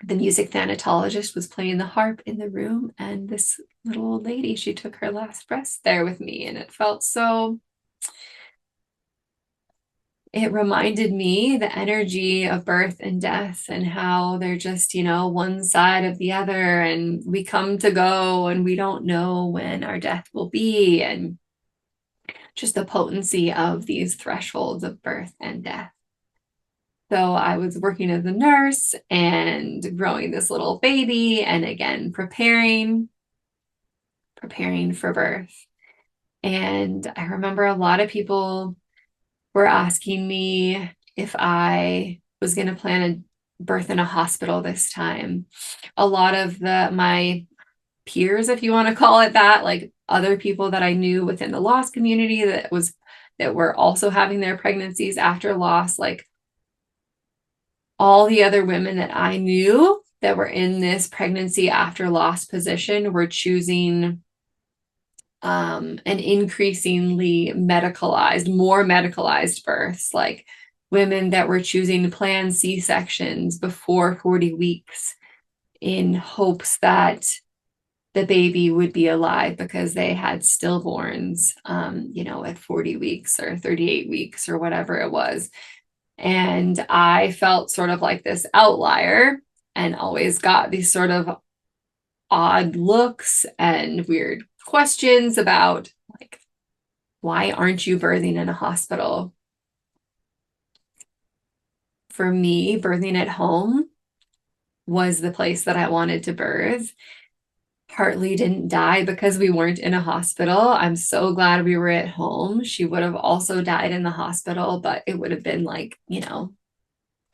the music thanatologist was playing the harp in the room, and this little old lady, she took her last breaths there with me, and it reminded me the energy of birth and death, and how they're just, one side of the other, and we come to go, and we don't know when our death will be, and just the potency of these thresholds of birth and death. So I was working as a nurse and growing this little baby, and again, preparing for birth. And I remember a lot of people were asking me if I was going to plan a birth in a hospital this time. A lot of my peers, if you want to call it that, like other people that I knew within the loss community that were also having their pregnancies after loss, like all the other women that I knew that were in this pregnancy after loss position were choosing an increasingly more medicalized births, like women that were choosing to plan C-sections before 40 weeks in hopes that the baby would be alive because they had stillborns, at 40 weeks or 38 weeks or whatever it was. And I felt sort of like this outlier, and always got these sort of odd looks and weird questions about, like, why aren't you birthing in a hospital? For me, birthing at home was the place that I wanted to birth. Hartley didn't die because we weren't in a hospital. I'm so glad we were at home. She would have also died in the hospital, but it would have been like,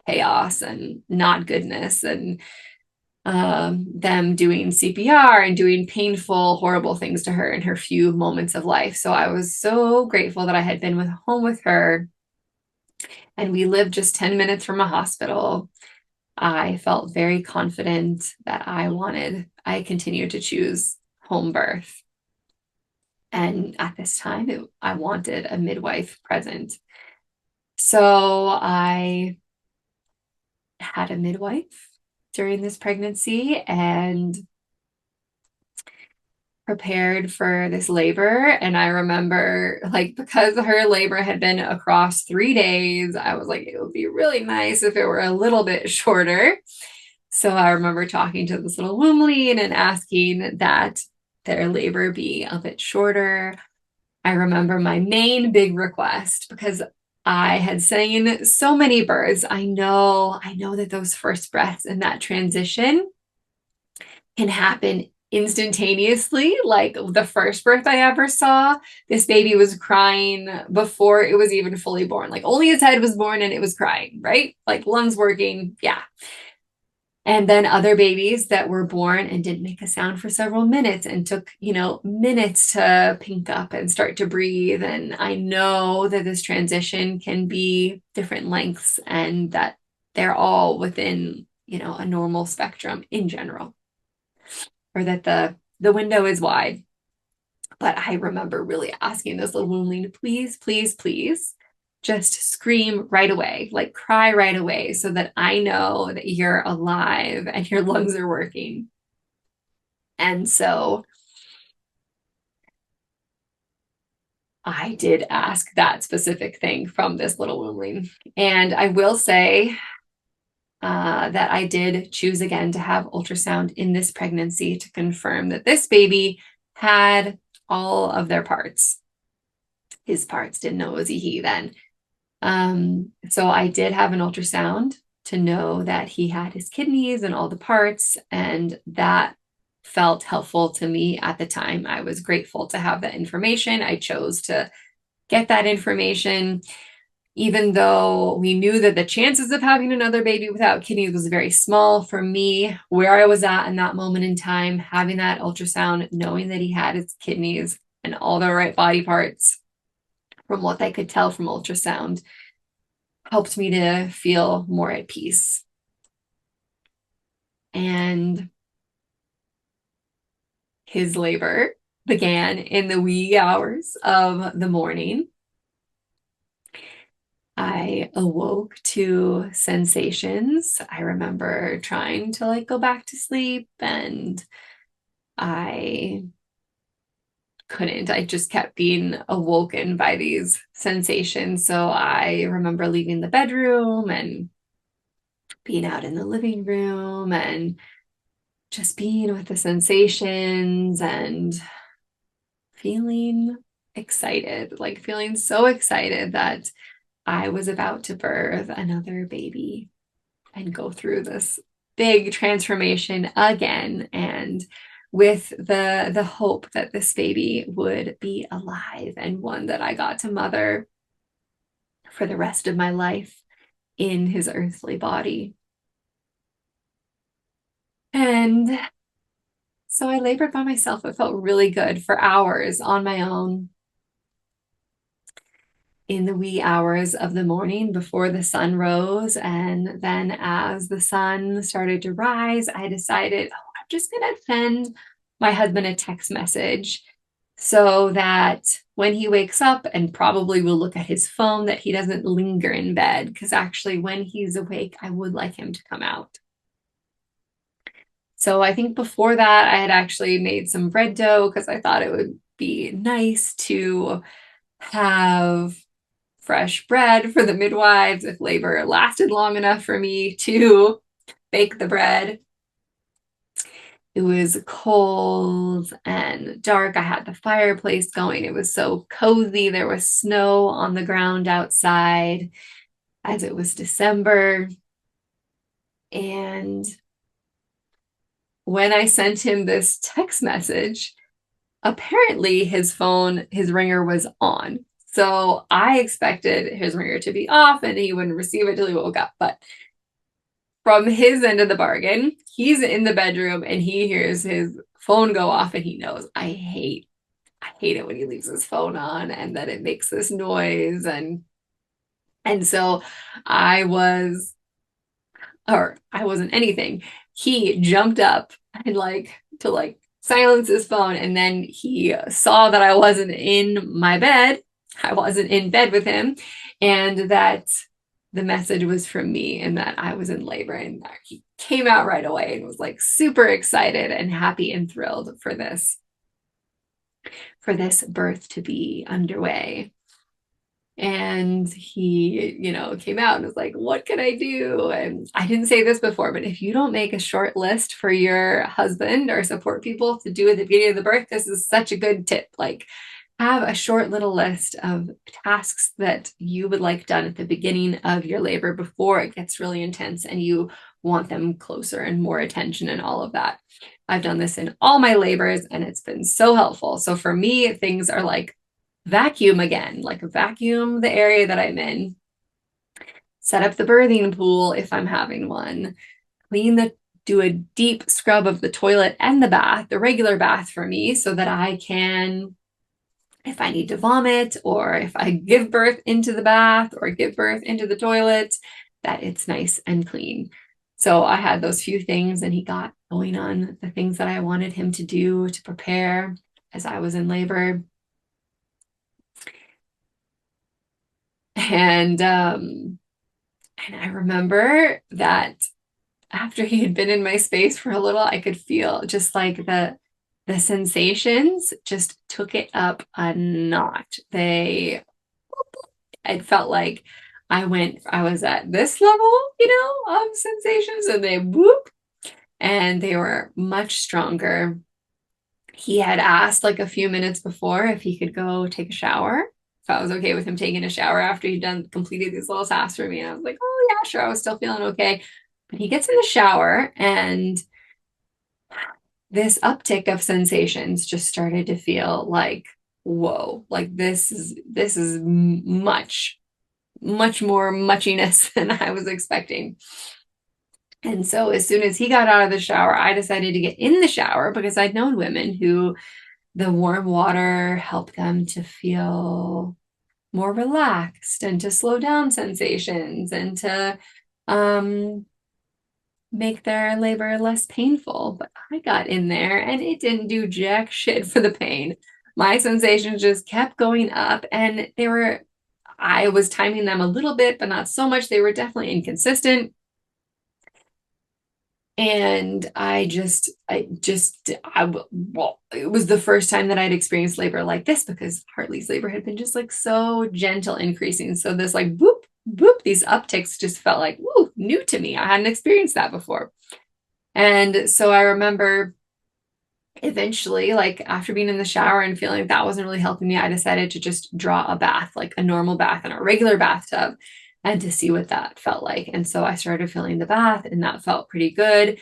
chaos and not goodness, and them doing CPR and doing painful, horrible things to her in her few moments of life. So I was so grateful that I had been home with her, and we lived just 10 minutes from a hospital. I felt very confident that I continued to choose home birth. And at this time, I wanted a midwife present. So I had a midwife during this pregnancy and prepared for this labor. And I remember, like, because her labor had been across 3 days, I was like, it would be really nice if it were a little bit shorter. So I remember talking to this little womb lead and asking that their labor be a bit shorter. I remember my main big request, because I had seen so many births. I know that those first breaths and that transition can happen instantaneously. Like the first birth I ever saw, this baby was crying before it was even fully born. Like only his head was born and it was crying, right? Like lungs working. Yeah. And then other babies that were born and didn't make a sound for several minutes and took, minutes to pink up and start to breathe. And I know that this transition can be different lengths and that they're all within, a normal spectrum in general, or that the window is wide. But I remember really asking this little woundling to please, please, please just scream right away, like cry right away, so that I know that you're alive and your lungs are working. And so I did ask that specific thing from this little woundling. And I will say that I did choose again to have ultrasound in this pregnancy to confirm that this baby had all of their parts. His parts, didn't know it was a he then. So I did have an ultrasound to know that he had his kidneys and all the parts, and that felt helpful to me at the time. I was grateful to have that information. I chose to get that information, even though we knew that the chances of having another baby without kidneys was very small. For me, where I was at in that moment in time, having that ultrasound, knowing that he had his kidneys and all the right body parts, from what I could tell from ultrasound, helped me to feel more at peace. And his labor began in the wee hours of the morning. I awoke to sensations. I remember trying to go back to sleep, and I couldn't. I just kept being awoken by these sensations. So I remember leaving the bedroom and being out in the living room and just being with the sensations and feeling excited, feeling so excited that I was about to birth another baby and go through this big transformation again, and with the hope that this baby would be alive and one that I got to mother for the rest of my life in his earthly body. And so I labored by myself. It felt really good for hours on my own, in the wee hours of the morning before the sun rose. And then as the sun started to rise, I decided, I'm just going to send my husband a text message so that when he wakes up and probably will look at his phone, that he doesn't linger in bed. Because actually, when he's awake, I would like him to come out. So I think before that, I had actually made some bread dough because I thought it would be nice to have fresh bread for the midwives if labor lasted long enough for me to bake the bread. It was cold and dark. I had the fireplace going. It was so cozy. There was snow on the ground outside as it was December. And when I sent him this text message, apparently his phone, his ringer was on. So I expected his ringer to be off and he wouldn't receive it till he woke up. But from his end of the bargain, he's in the bedroom and he hears his phone go off, and he knows I hate it when he leaves his phone on and that it makes this noise. And so I wasn't anything. He jumped up and to silence his phone, and then he saw that I wasn't in my bed. I wasn't in bed with him, and that the message was from me and that I was in labor. And he came out right away and was super excited and happy and thrilled for this birth to be underway. And he, came out and was like, what can I do? And I didn't say this before, but if you don't make a short list for your husband or support people to do at the beginning of the birth, this is such a good tip. have a short little list of tasks that you would like done at the beginning of your labor before it gets really intense and you want them closer and more attention and all of that. I've done this in all my labors and it's been so helpful. So for me, things are like vacuum again, like vacuum the area that I'm in, set up the birthing pool if I'm having one, do a deep scrub of the toilet and the bath, the regular bath for me, so that I can, if I need to vomit or if I give birth into the bath or give birth into the toilet, that it's nice and clean. So I had those few things and he got going on the things that I wanted him to do to prepare as I was in labor. And I remember that after he had been in my space for a little, I could feel just like the sensations just took it up a notch. It felt like I was at this level, of sensations, and they whoop, and they were much stronger. He had asked like a few minutes before if he could go take a shower, if I was okay with him taking a shower after he'd completed these little tasks for me. And I was like, oh yeah, sure. I was still feeling okay. But he gets in the shower and this uptick of sensations just started to feel like, whoa, like this is much more muchiness than I was expecting. And so as soon as he got out of the shower, I decided to get in the shower because I'd known women who the warm water helped them to feel more relaxed and to slow down sensations and to make their labor less painful. But I got in there and it didn't do jack shit for the pain. My sensations just kept going up and I was timing them a little bit, but not so much. They were definitely inconsistent. And well, it was the first time that I'd experienced labor like this because Hartley's labor had been just like so gentle increasing. So this like boop, boop, these upticks just felt like, woo, new to me. I hadn't experienced that before. And so I remember eventually, like after being in the shower and feeling like that wasn't really helping me, I decided to just draw a bath, like a normal bath in a regular bathtub, and to see what that felt like. And so I started filling the bath and that felt pretty good.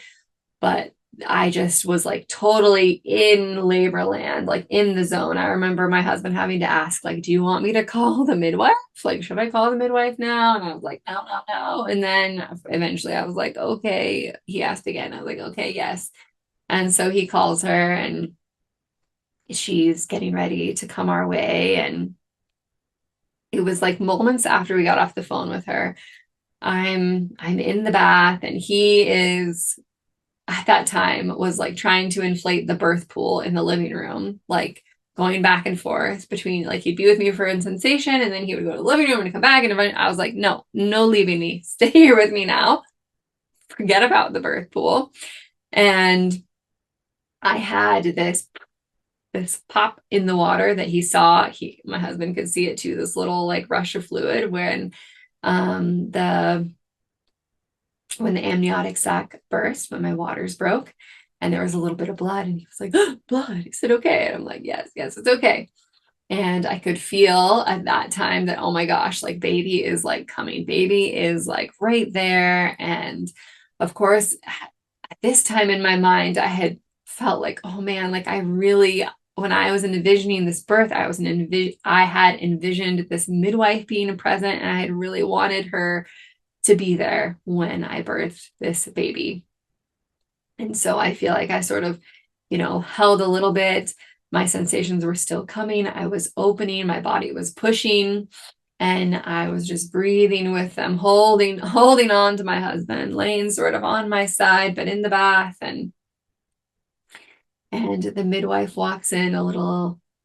But I just was like totally in labor land, like in the zone. I remember my husband having to ask, like, do you want me to call the midwife? Like, should I call the midwife now? And I was like, no, no, no. And then eventually I was like, okay. He asked again. I was like, okay, yes. And so he calls her and she's getting ready to come our way. And it was like moments after we got off the phone with her, I'm in the bath and he is at that time was like trying to inflate the birth pool in the living room, like going back and forth between like he'd be with me for a sensation and then he would go to the living room and come back. And I was like, no leaving me. Stay here with me now. Forget about the birth pool. And I had this pop in the water that he saw. My husband could see it too, this little like rush of fluid when the amniotic sac burst, when my waters broke and there was a little bit of blood, and he was like, oh, blood, is it okay? And I'm like, yes, it's okay. And I could feel at that time that, oh my gosh, like baby is like coming, baby is like right there. And of course, at this time in my mind, I had felt like, oh man, like when I was envisioning this birth, I had envisioned this midwife being present, and I had really wanted her to be there when I birthed this baby. And so I feel like I sort of, held a little bit. My sensations were still coming. I was opening, my body was pushing, and I was just breathing with them, holding on to my husband, laying sort of on my side, but in the bath. And the midwife walks in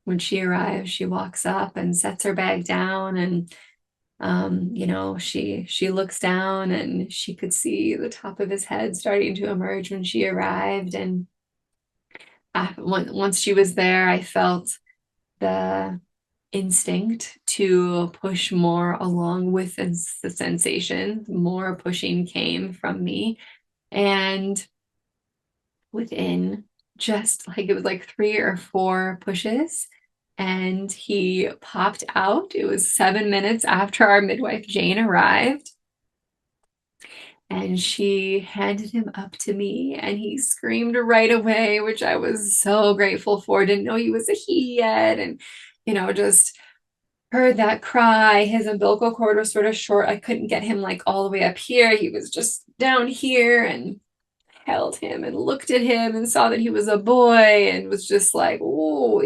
when she arrives, she walks up and sets her bag down, and she looks down and she could see the top of his head starting to emerge when she arrived. And once she was there, I felt the instinct to push more along with the sensation. More pushing came from me. And within just like, it was like 3 or 4 pushes, and he popped out. It was 7 minutes after our midwife, Jane, arrived. And she handed him up to me, and he screamed right away, which I was so grateful for. Didn't know he was a he yet. And, just heard that cry. His umbilical cord was sort of short. I couldn't get him like all the way up here. He was just down here, and held him and looked at him and saw that he was a boy and was just like, oh,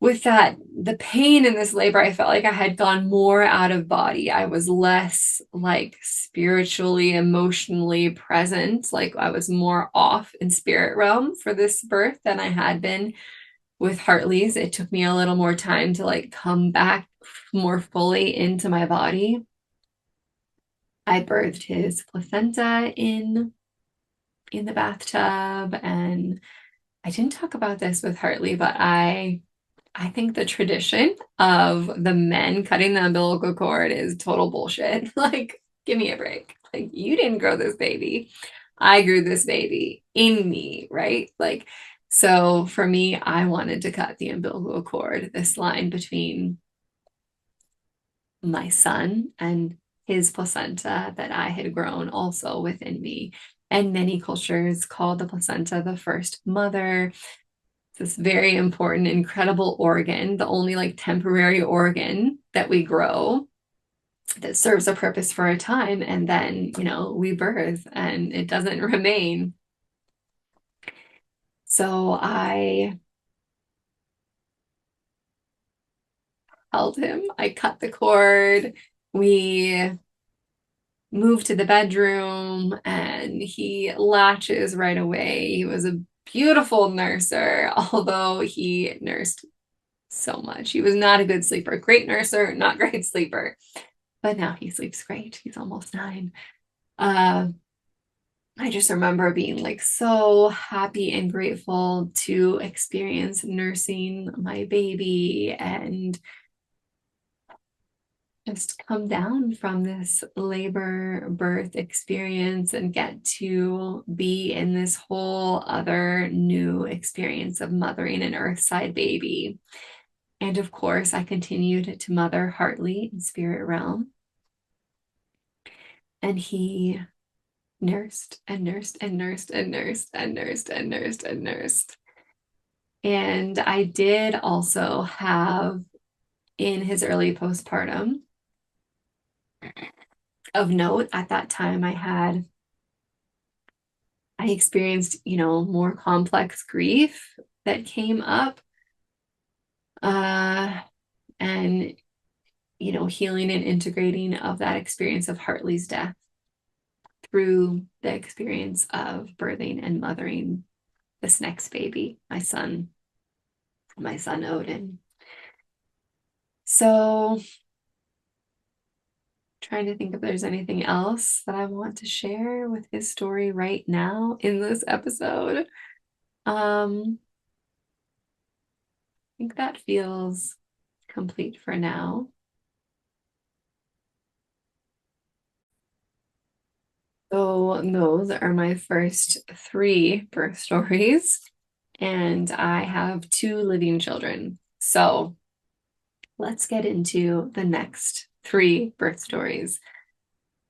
with the pain in this labor, I felt like I had gone more out of body. I was less like spiritually, emotionally present. Like I was more off in spirit realm for this birth than I had been with Hartley's. It took me a little more time to like come back more fully into my body. I birthed his placenta in the bathtub, and I didn't talk about this with Hartley, but I think the tradition of the men cutting the umbilical cord is total bullshit. Like, give me a break. Like, you didn't grow this baby. I grew this baby in me, right? Like, so for me, I wanted to cut the umbilical cord, this line between my son and his placenta that I had grown also within me. And many cultures call the placenta the first mother. This very important, incredible organ, the only like temporary organ that we grow that serves a purpose for a time, and then, we birth and it doesn't remain. So I held him, I cut the cord, we moved to the bedroom, and he latches right away. He was a beautiful nurser, although he nursed so much. He was not a good sleeper. Great nurser, not great sleeper. But now he sleeps great. He's almost 9. I just remember being like so happy and grateful to experience nursing my baby and just come down from this labor birth experience and get to be in this whole other new experience of mothering an earthside baby. And of course, I continued to mother Hartley in spirit realm. And he nursed and nursed and nursed and nursed and nursed and nursed and nursed. And I did also have, in his early postpartum, of note, at that time I experienced, more complex grief that came up. And, healing and integrating of that experience of Hartley's death through the experience of birthing and mothering this next baby, my son Odin. So trying to think if there's anything else that I want to share with his story right now in this episode. I think that feels complete for now. So those are my first 3 birth stories, and I have 2 living children. So let's get into the next 3 birth stories.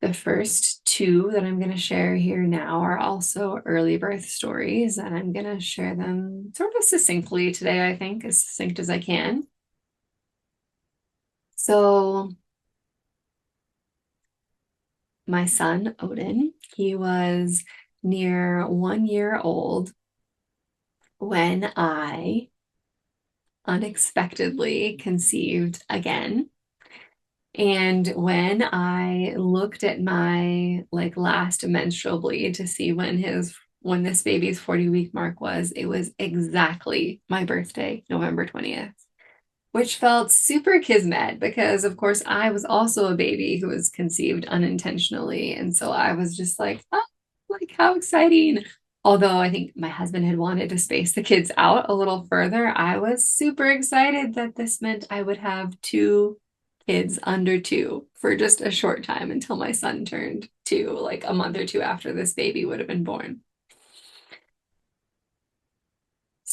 The first 2 that I'm going to share here now are also early birth stories, and I'm going to share them sort of succinctly today, I think, as succinct as I can. So my son, Odin, he was near 1 year old when I unexpectedly conceived again. And when I looked at my last menstrual bleed to see when this baby's 40-week mark was, it was exactly my birthday, November 20th, which felt super kismet because of course I was also a baby who was conceived unintentionally. And so I was just like, oh, like how exciting. Although I think my husband had wanted to space the kids out a little further, I was super excited that this meant I would have 2 kids under 2 for just a short time until my son turned 2, like a month or 2 after this baby would have been born.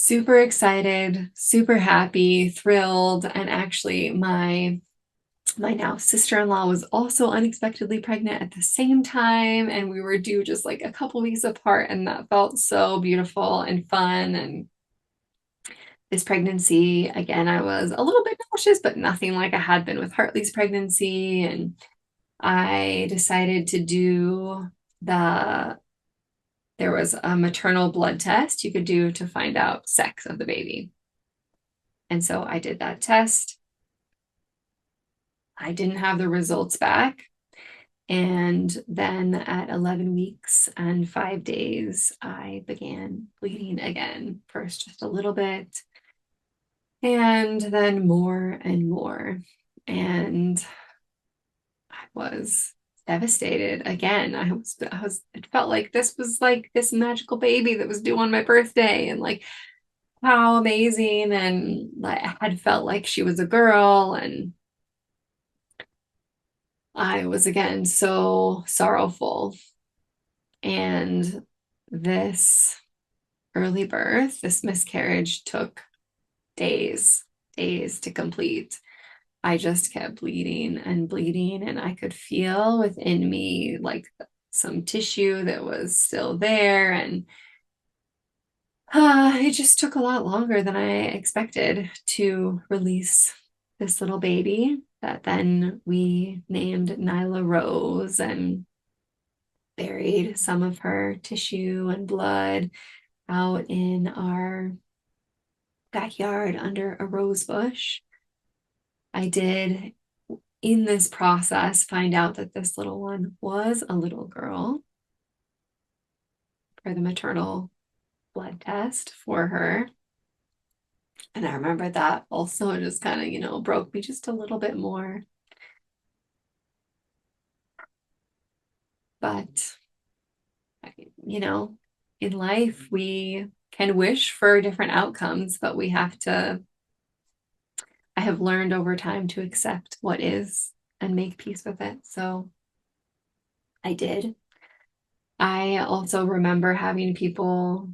super excited, super happy, thrilled. And actually my now sister-in-law was also unexpectedly pregnant at the same time, and we were due just like a couple weeks apart, and that felt so beautiful and fun. And this pregnancy, again, I was a little bit nauseous, but nothing like I had been with Hartley's pregnancy. And I decided to do there was a maternal blood test you could do to find out sex of the baby. And so I did that test. I didn't have the results back. And then at 11 weeks and 5 days, I began bleeding again. First, just a little bit, and then more and more. And I was devastated again. It felt like this was like this magical baby that was due on my birthday, and like how amazing. And like, I had felt like she was a girl, and I was again so sorrowful. And this early birth, this miscarriage took days to complete. I just kept bleeding and bleeding, and I could feel within me like some tissue that was still there. And it just took a lot longer than I expected to release this little baby that then we named Nyla Rose, and buried some of her tissue and blood out in our backyard under a rose bush. I did, in this process, find out that this little one was a little girl for the maternal blood test for her. And I remember that also just kind of, broke me just a little bit more. But, in life, we can wish for different outcomes, but I have learned over time to accept what is and make peace with it. So I did. I also remember having people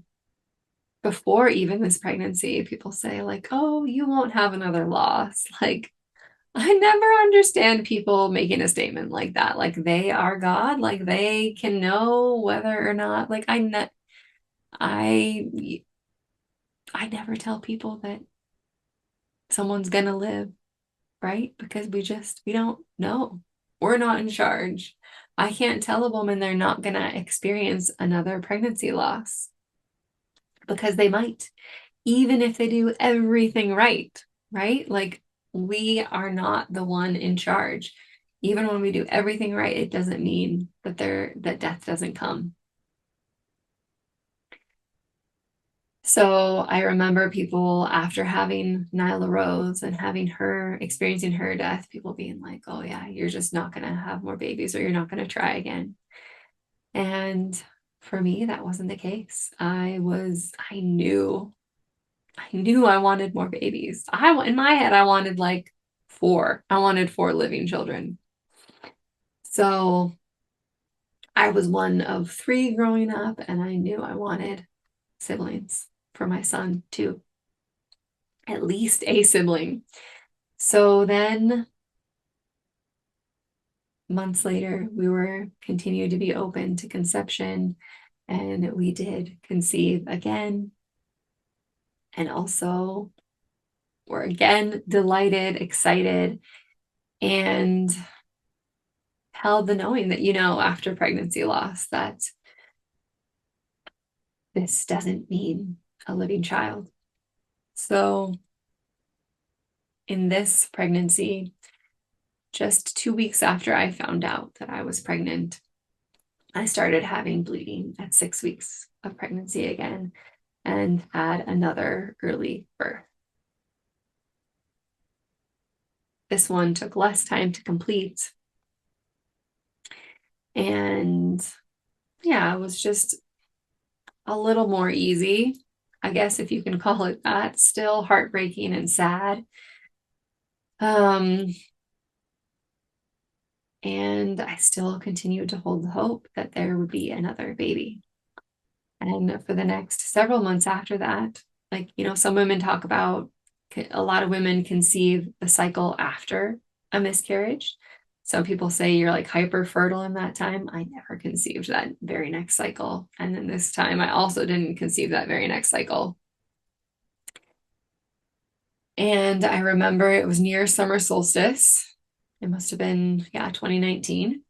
before even this pregnancy, people say like, oh, you won't have another loss. Like, I never understand people making a statement like that. Like they are God, like they can know whether or not, like I never tell people that someone's gonna live, right? Because we don't know. We're not in charge. I can't tell a woman they're not gonna experience another pregnancy loss, because they might, even if they do everything right, right? Like we are not the one in charge. Even when we do everything right, it doesn't mean that death doesn't come. So I remember people after having Nyla Rose and experiencing her death, people being like, oh yeah, you're just not going to have more babies, or you're not going to try again. And for me, that wasn't the case. I knew I wanted more babies. In my head, I wanted like 4. I wanted 4 living children. So I was one of 3 growing up, and I knew I wanted siblings for my son too. At least a sibling. So then months later, we were continued to be open to conception, and we did conceive again. And also were again delighted, excited, and held the knowing that, after pregnancy loss, that this doesn't mean a living child. So in this pregnancy, just 2 weeks after I found out that I was pregnant, I started having bleeding at 6 weeks of pregnancy again, and had another early birth. This one took less time to complete. And yeah, it was just a little more easy, I guess, if you can call it that. Still heartbreaking and sad. And I still continued to hold the hope that there would be another baby. And for the next several months after that, like, some women talk about, a lot of women conceive the cycle after a miscarriage. Some people say you're like hyper fertile in that time. I never conceived that very next cycle. And then this time I also didn't conceive that very next cycle. And I remember it was near summer solstice. It must have been, 2019,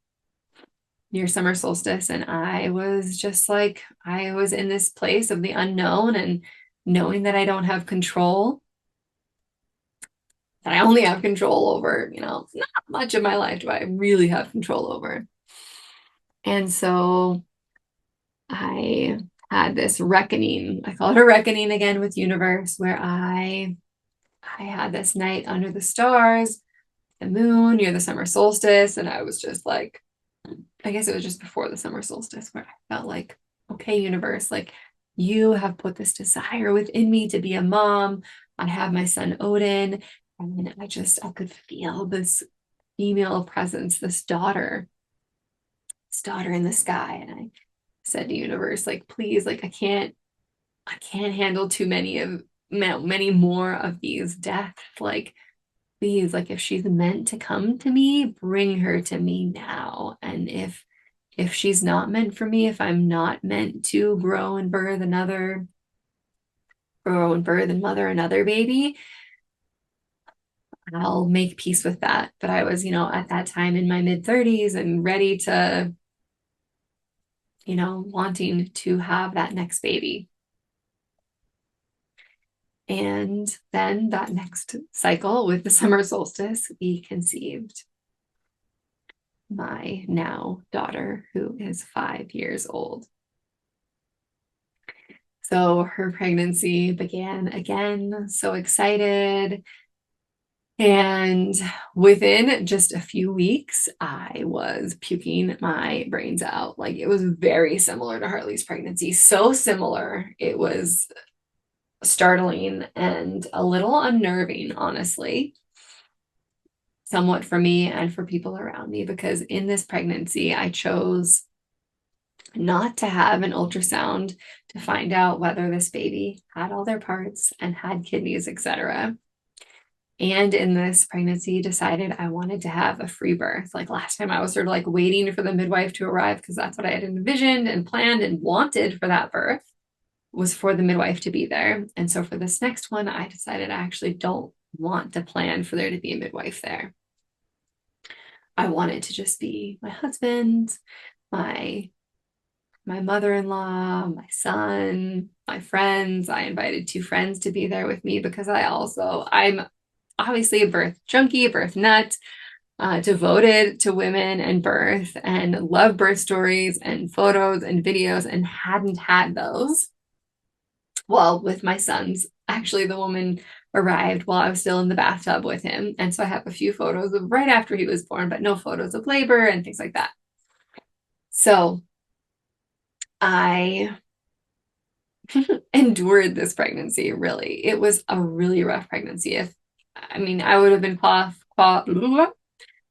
near summer solstice. And I was just like, I was in this place of the unknown and knowing that I don't have control, that I only have control over, not much of my life do I really have control over. And so I had this reckoning. I call it a reckoning again with universe, where I had this night under the stars, the moon near the summer solstice. And I was just like, I guess it was just before the summer solstice, where I felt like, okay, universe, like you have put this desire within me to be a mom. I have my son Odin, and I could feel this female presence, this daughter in the sky. And I said to universe, like, please, like I can't handle too many more of these deaths. Like, please, like if she's meant to come to me, bring her to me now. And if she's not meant for me, if I'm not meant to grow and mother another baby, I'll make peace with that. But I was, at that time in my mid-30s and ready to, wanting to have that next baby. And then that next cycle with the summer solstice, we conceived my now daughter, who is 5 years old. So her pregnancy began again, so excited. And within just a few weeks, I was puking my brains out. Like, it was very similar to Harley's pregnancy. So similar, it was startling and a little unnerving, honestly, somewhat for me and for people around me, because in this pregnancy, I chose not to have an ultrasound to find out whether this baby had all their parts and had kidneys, etc. And in this pregnancy, decided I wanted to have a free birth. Like last time, I was sort of like waiting for the midwife to arrive, because that's what I had envisioned and planned and wanted for that birth, was for the midwife to be there. And so for this next one, I decided I actually don't want to plan for there to be a midwife there. I wanted to just be my husband, my mother-in-law, my son, my friends. I invited 2 friends to be there with me, because I'm obviously a birth junkie, a birth nut, devoted to women and birth, and love birth stories and photos and videos, and hadn't had those. Well, with my sons, actually, the woman arrived while I was still in the bathtub with him. And so I have a few photos of right after he was born, but no photos of labor and things like that. So I endured this pregnancy, really. It was a really rough pregnancy. I would have been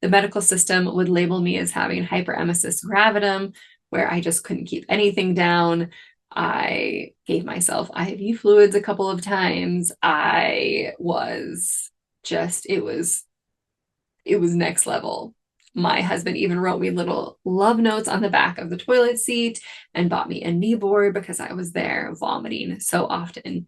the medical system would label me as having hyperemesis gravidum, where I just couldn't keep anything down. I gave myself IV fluids a couple of times. It was next level. My husband even wrote me little love notes on the back of the toilet seat and bought me a knee board, because I was there vomiting so often.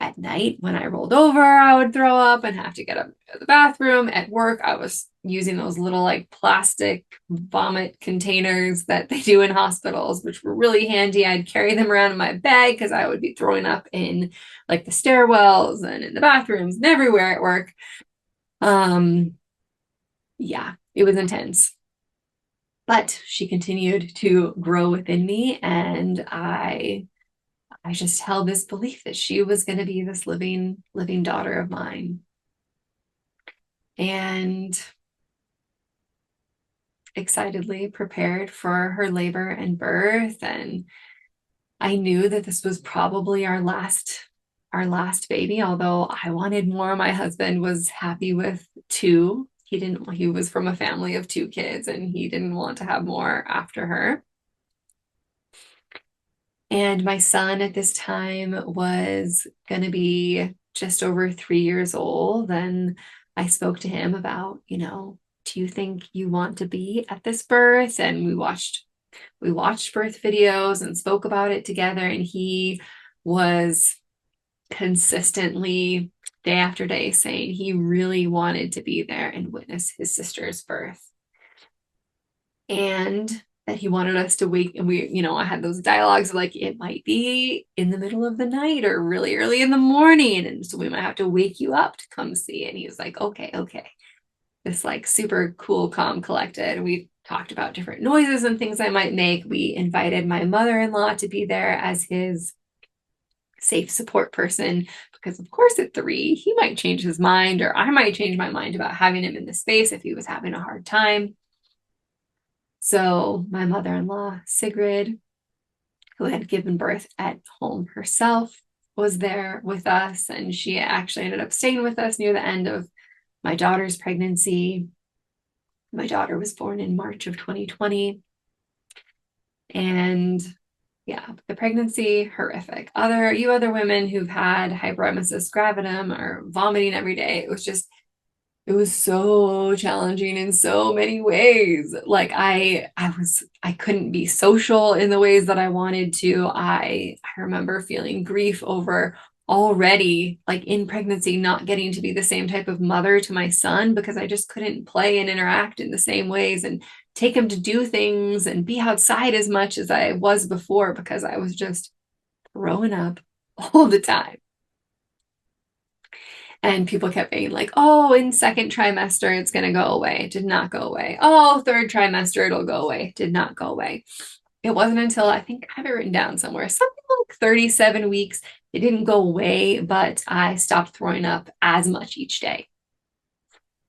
At night, when I rolled over, I would throw up and have to get up to the bathroom. At work, I was using those little like plastic vomit containers that they do in hospitals, which were really handy. I'd carry them around in my bag, because I would be throwing up in like the stairwells and in the bathrooms and everywhere at work. Yeah, it was intense. But she continued to grow within me, and I just held this belief that she was going to be this living daughter of mine. And excitedly prepared for her labor and birth. And I knew that this was probably our last baby, although I wanted more. My husband was happy with 2. He was from a family of 2 kids, and he didn't want to have more after her. And my son at this time was going to be just over 3 years old. And I spoke to him about, do you think you want to be at this birth? And we watched birth videos and spoke about it together. And he was consistently, day after day, saying he really wanted to be there and witness his sister's birth. And that he wanted us to wake, and I had those dialogues like it might be in the middle of the night or really early in the morning, and so we might have to wake you up to come see. And he was like, okay. This like super cool, calm, collected. We talked about different noises and things I might make. We invited my mother-in-law to be there as his safe support person, because of course at 3 he might change his mind, or I might change my mind about having him in the space if he was having a hard time. So my mother-in-law, Sigrid, who had given birth at home herself, was there with us. And she actually ended up staying with us near the end of my daughter's pregnancy. My daughter was born in March of 2020. And yeah, the pregnancy, horrific. You other women who've had hyperemesis gravidum or vomiting every day, it was so challenging in so many ways. Like I couldn't be social in the ways that I wanted to. I remember feeling grief over already, like in pregnancy, not getting to be the same type of mother to my son, because I just couldn't play and interact in the same ways and take him to do things and be outside as much as I was before, because I was just growing up all the time. And people kept being like, oh, in second trimester, it's going to go away. It did not go away. Oh, third trimester, it'll go away. It did not go away. It wasn't until, I think I have it written down somewhere, something like 37 weeks. It didn't go away, but I stopped throwing up as much each day.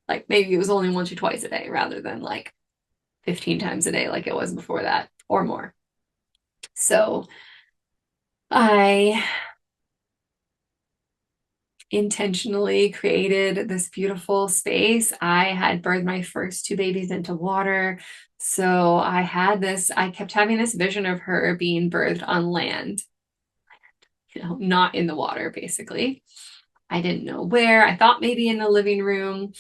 Like maybe it was only once or twice a day rather than like 15 times a day like it was before that, or more. So I intentionally created this beautiful space. I had birthed my first 2 babies into water. So I kept having this vision of her being birthed on land, not in the water, basically. I didn't know where. I thought maybe in the living room.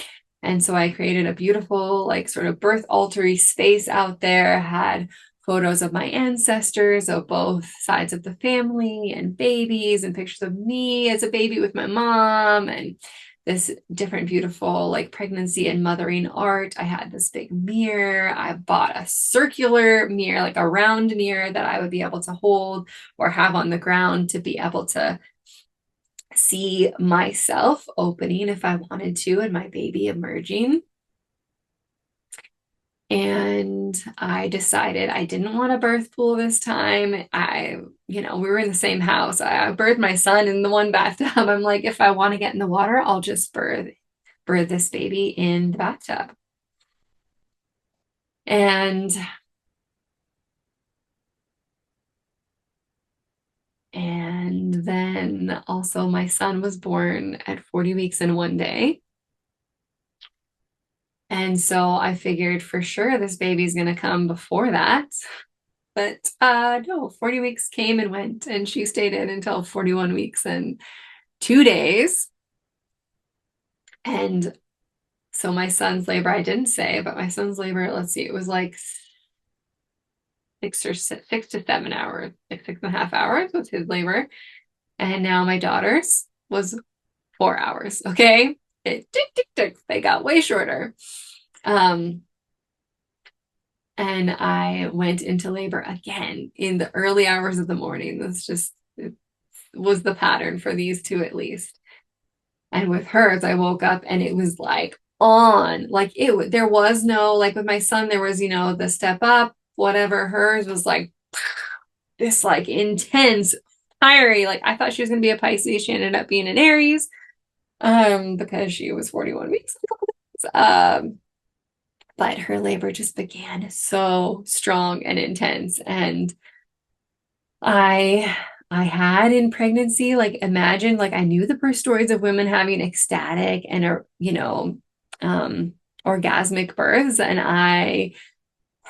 And so I created a beautiful, like sort of birth altar-y space out there, had photos of my ancestors of both sides of the family and babies, and pictures of me as a baby with my mom, and this different beautiful like pregnancy and mothering art. I had this big mirror. I bought a circular mirror, like a round mirror that I would be able to hold or have on the ground to be able to see myself opening if I wanted to, and my baby emerging. And I decided I didn't want a birth pool this time. We were in the same house. I birthed my son in the one bathtub. I'm like, if I want to get in the water, I'll just birth this baby in the bathtub. And then also my son was born at 40 weeks and 1 day. And so I figured for sure this baby's going to come before that. But no, 40 weeks came and went, and she stayed in until 41 weeks and 2 days. And so my son's labor, I didn't say, but my son's labor, let's see, it was like 6 to 7 hours, like 6.5 hours was his labor. And now my daughter's was 4 hours. Okay. They got way shorter. And I went into labor again in the early hours of the morning. It was the pattern for these 2 at least. And with hers, I woke up and it was like on, like there was no, like with my son, there was, the step up, whatever. Hers was like this like intense, fiery, like I thought she was going to be a Pisces. She ended up being an Aries, because she was 41 weeks. But her labor just began so strong and intense. And I had in pregnancy, like imagine, like I knew the birth stories of women having ecstatic and, orgasmic births. And I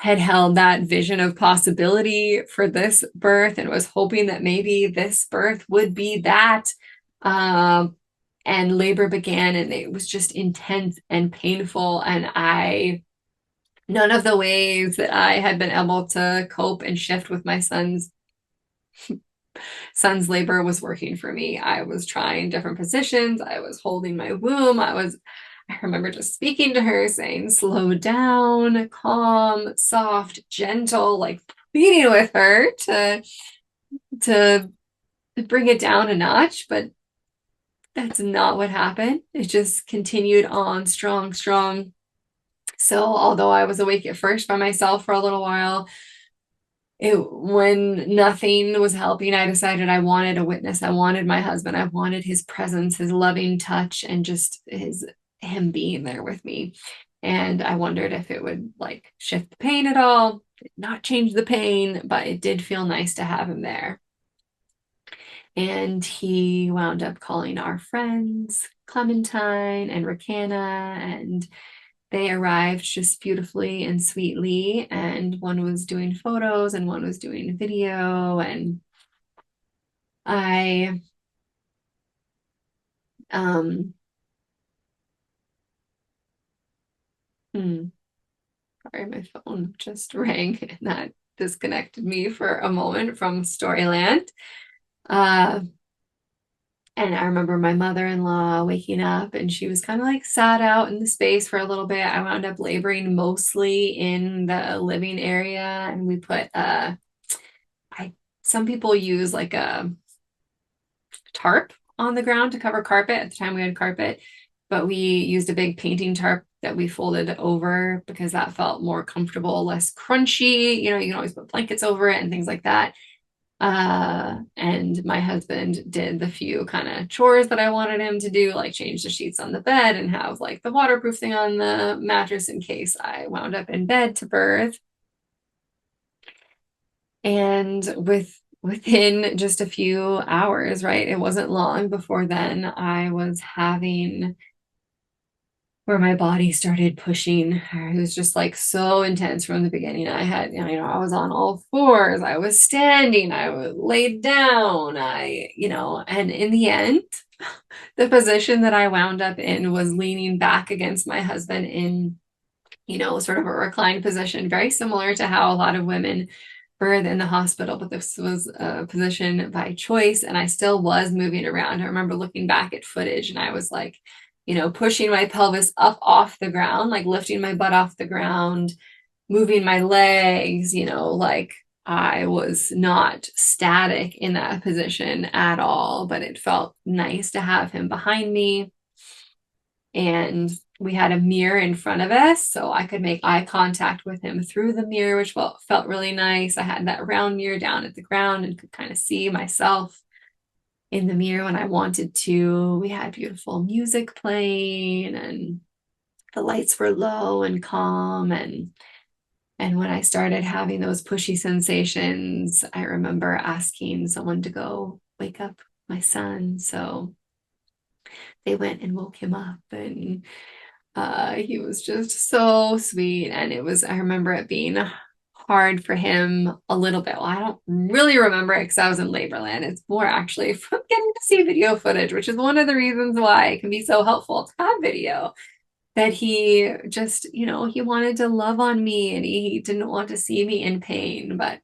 had held that vision of possibility for this birth and was hoping that maybe this birth would be that. And labor began, and it was just intense and painful. And none of the ways that I had been able to cope and shift with my son's labor was working for me. I was trying different positions. I was holding my womb. I remember just speaking to her, saying, slow down, calm, soft, gentle, like pleading with her to bring it down a notch. But that's not what happened. It just continued on strong, strong. So although I was awake at first by myself for a little while, when nothing was helping, I decided I wanted a witness. I wanted my husband. I wanted his presence, his loving touch, and just him being there with me. And I wondered if it would like shift the pain at all, not change the pain, but it did feel nice to have him there. And he wound up calling our friends, Clementine and Rakana, and they arrived just beautifully and sweetly. And one was doing photos and one was doing video. And I, sorry, my phone just rang and that disconnected me for a moment from Storyland. And I remember my mother-in-law waking up and she was kind of like sat out in the space for a little bit. I wound up laboring mostly in the living area, and we put some people use like a tarp on the ground to cover carpet. At the time we had carpet, but we used a big painting tarp that we folded over because that felt more comfortable, less crunchy. You know, you can always put blankets over it and things like that. And my husband did the few kind of chores that I wanted him to do, like change the sheets on the bed and have like the waterproof thing on the mattress in case I wound up in bed to birth. And within just a few hours, right? It wasn't long before then I was having where my body started pushing. It was just like so intense from the beginning. I had, I was on all fours. I was standing. I was laid down. And in the end, the position that I wound up in was leaning back against my husband in, sort of a reclined position, very similar to how a lot of women birth in the hospital, but this was a position by choice. And I still was moving around. I remember looking back at footage and I was like, pushing my pelvis up off the ground, like lifting my butt off the ground, moving my legs, like I was not static in that position at all, but it felt nice to have him behind me. And we had a mirror in front of us, so I could make eye contact with him through the mirror, which felt really nice. I had that round mirror down at the ground and could kind of see myself in the mirror when I wanted to. We had beautiful music playing and the lights were low and calm. And when I started having those pushy sensations, I remember asking someone to go wake up my son. So they went and woke him up, and he was just so sweet. And I remember it being hard for him a little bit. Well, I don't really remember it because I was in labor land. It's more actually from getting to see video footage, which is one of the reasons why it can be so helpful to have video. That he just, he wanted to love on me and he didn't want to see me in pain, but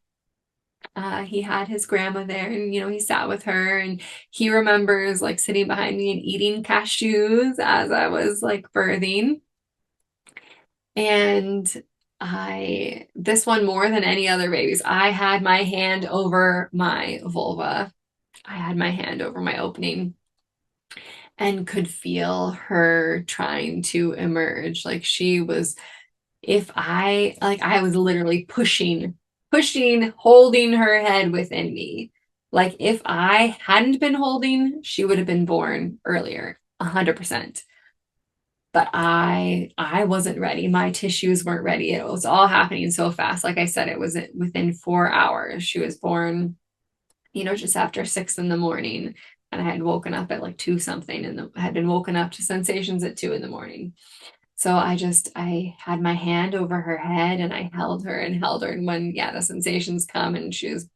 he had his grandma there and, he sat with her, and he remembers like sitting behind me and eating cashews as I was like birthing. And this one more than any other babies, I had my hand over my vulva. I had my hand over my opening and could feel her trying to emerge. Like she was, I was literally pushing, holding her head within me. Like if I hadn't been holding, she would have been born earlier, 100%. But I wasn't ready. My tissues weren't ready. It was all happening so fast. Like I said, it was within 4 hours. She was born, just after 6 a.m. And I had woken up at like 2 something and had been woken up to sensations at 2 a.m. So I had my hand over her head and I held her and held her. And when, yeah, the sensations come and she was,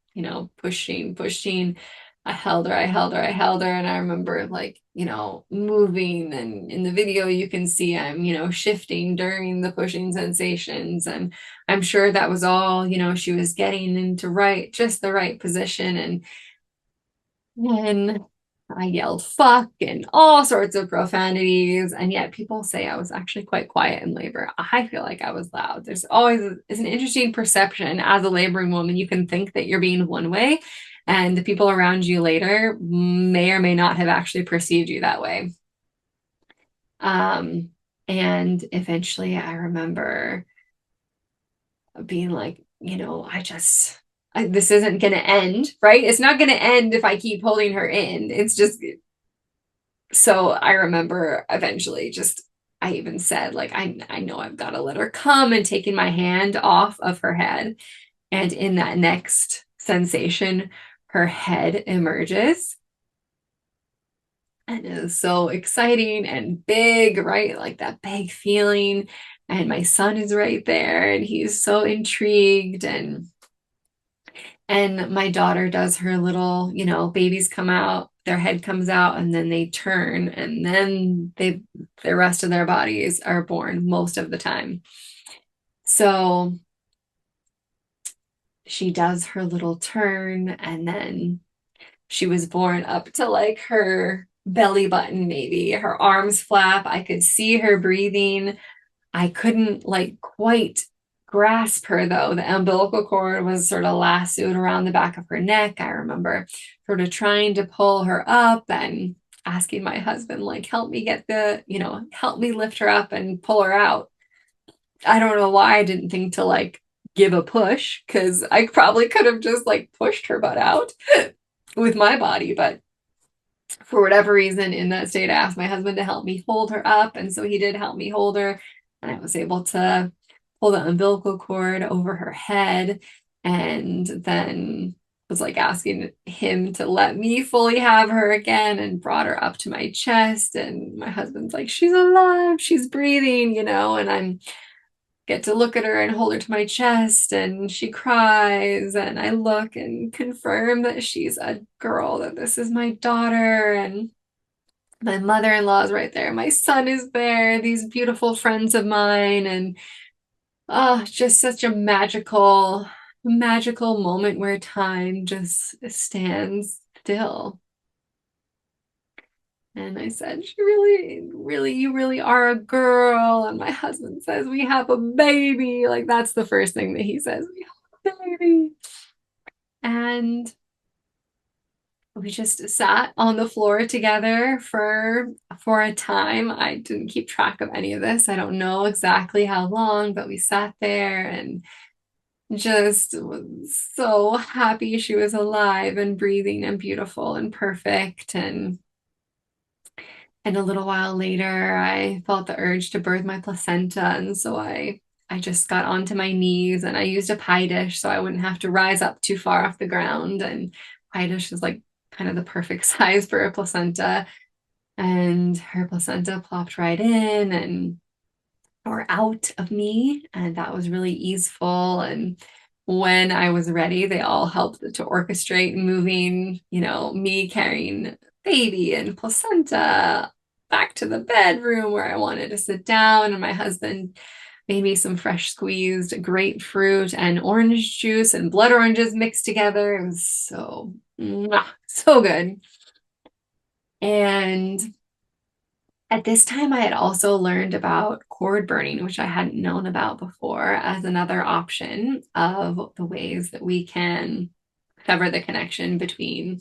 pushing, I held her, I held her, I held her. And I remember like, moving. And in the video, you can see I'm, shifting during the pushing sensations. And I'm sure that was all, she was getting into just the right position. And I yelled fuck and all sorts of profanities. And yet people say I was actually quite quiet in labor. I feel like I was loud. There's always is an interesting perception as a laboring woman. You can think that you're being one way, and the people around you later may or may not have actually perceived you that way. Um, and eventually I remember being like, this isn't going to end, right? It's not going to end if I keep holding her in. It's just so I remember eventually I even said, like, I know I've got to let her come, and taking my hand off of her head. And in that next sensation, her head emerges. And it is so exciting and big, right? Like that big feeling. And my son is right there and he's so intrigued. And my daughter does her little, babies come out, their head comes out, and then they turn, and then the rest of their bodies are born most of the time. So she does her little turn, and then she was born up to like her belly button, maybe. Her arms flap. I could see her breathing. I couldn't like quite grasp her though. The umbilical cord was sort of lassoed around the back of her neck. I remember sort of trying to pull her up and asking my husband, like, help me help me lift her up and pull her out. I don't know why I didn't think to like give a push, because I probably could have just like pushed her butt out with my body, but for whatever reason in that state, I asked my husband to help me hold her up. And so he did help me hold her. And I was able to pull the umbilical cord over her head. And then was like asking him to let me fully have her again, and brought her up to my chest. And my husband's like, she's alive, she's breathing, and I'm get to look at her and hold her to my chest, and she cries, and I look and confirm that she's a girl, that this is my daughter, and my mother-in-law is right there, my son is there, these beautiful friends of mine, and just such a magical moment where time just stands still. And I said, she really, really, you really are a girl. And my husband says, we have a baby. Like, that's the first thing that he says, we have a baby. And we just sat on the floor together for a time. I didn't keep track of any of this. I don't know exactly how long, but we sat there and just was so happy she was alive and breathing and beautiful and perfect. And a little while later, I felt the urge to birth my placenta. And so I just got onto my knees and I used a pie dish so I wouldn't have to rise up too far off the ground. And pie dish is like kind of the perfect size for a placenta. And her placenta plopped right in and or out of me. And that was really easeful. And when I was ready, they all helped to orchestrate moving, me carrying baby and placenta back to the bedroom where I wanted to sit down. And my husband made me some fresh squeezed grapefruit and orange juice and blood oranges mixed together. It was so good. And at this time, I had also learned about cord burning, which I hadn't known about before, as another option of the ways that we can sever the connection between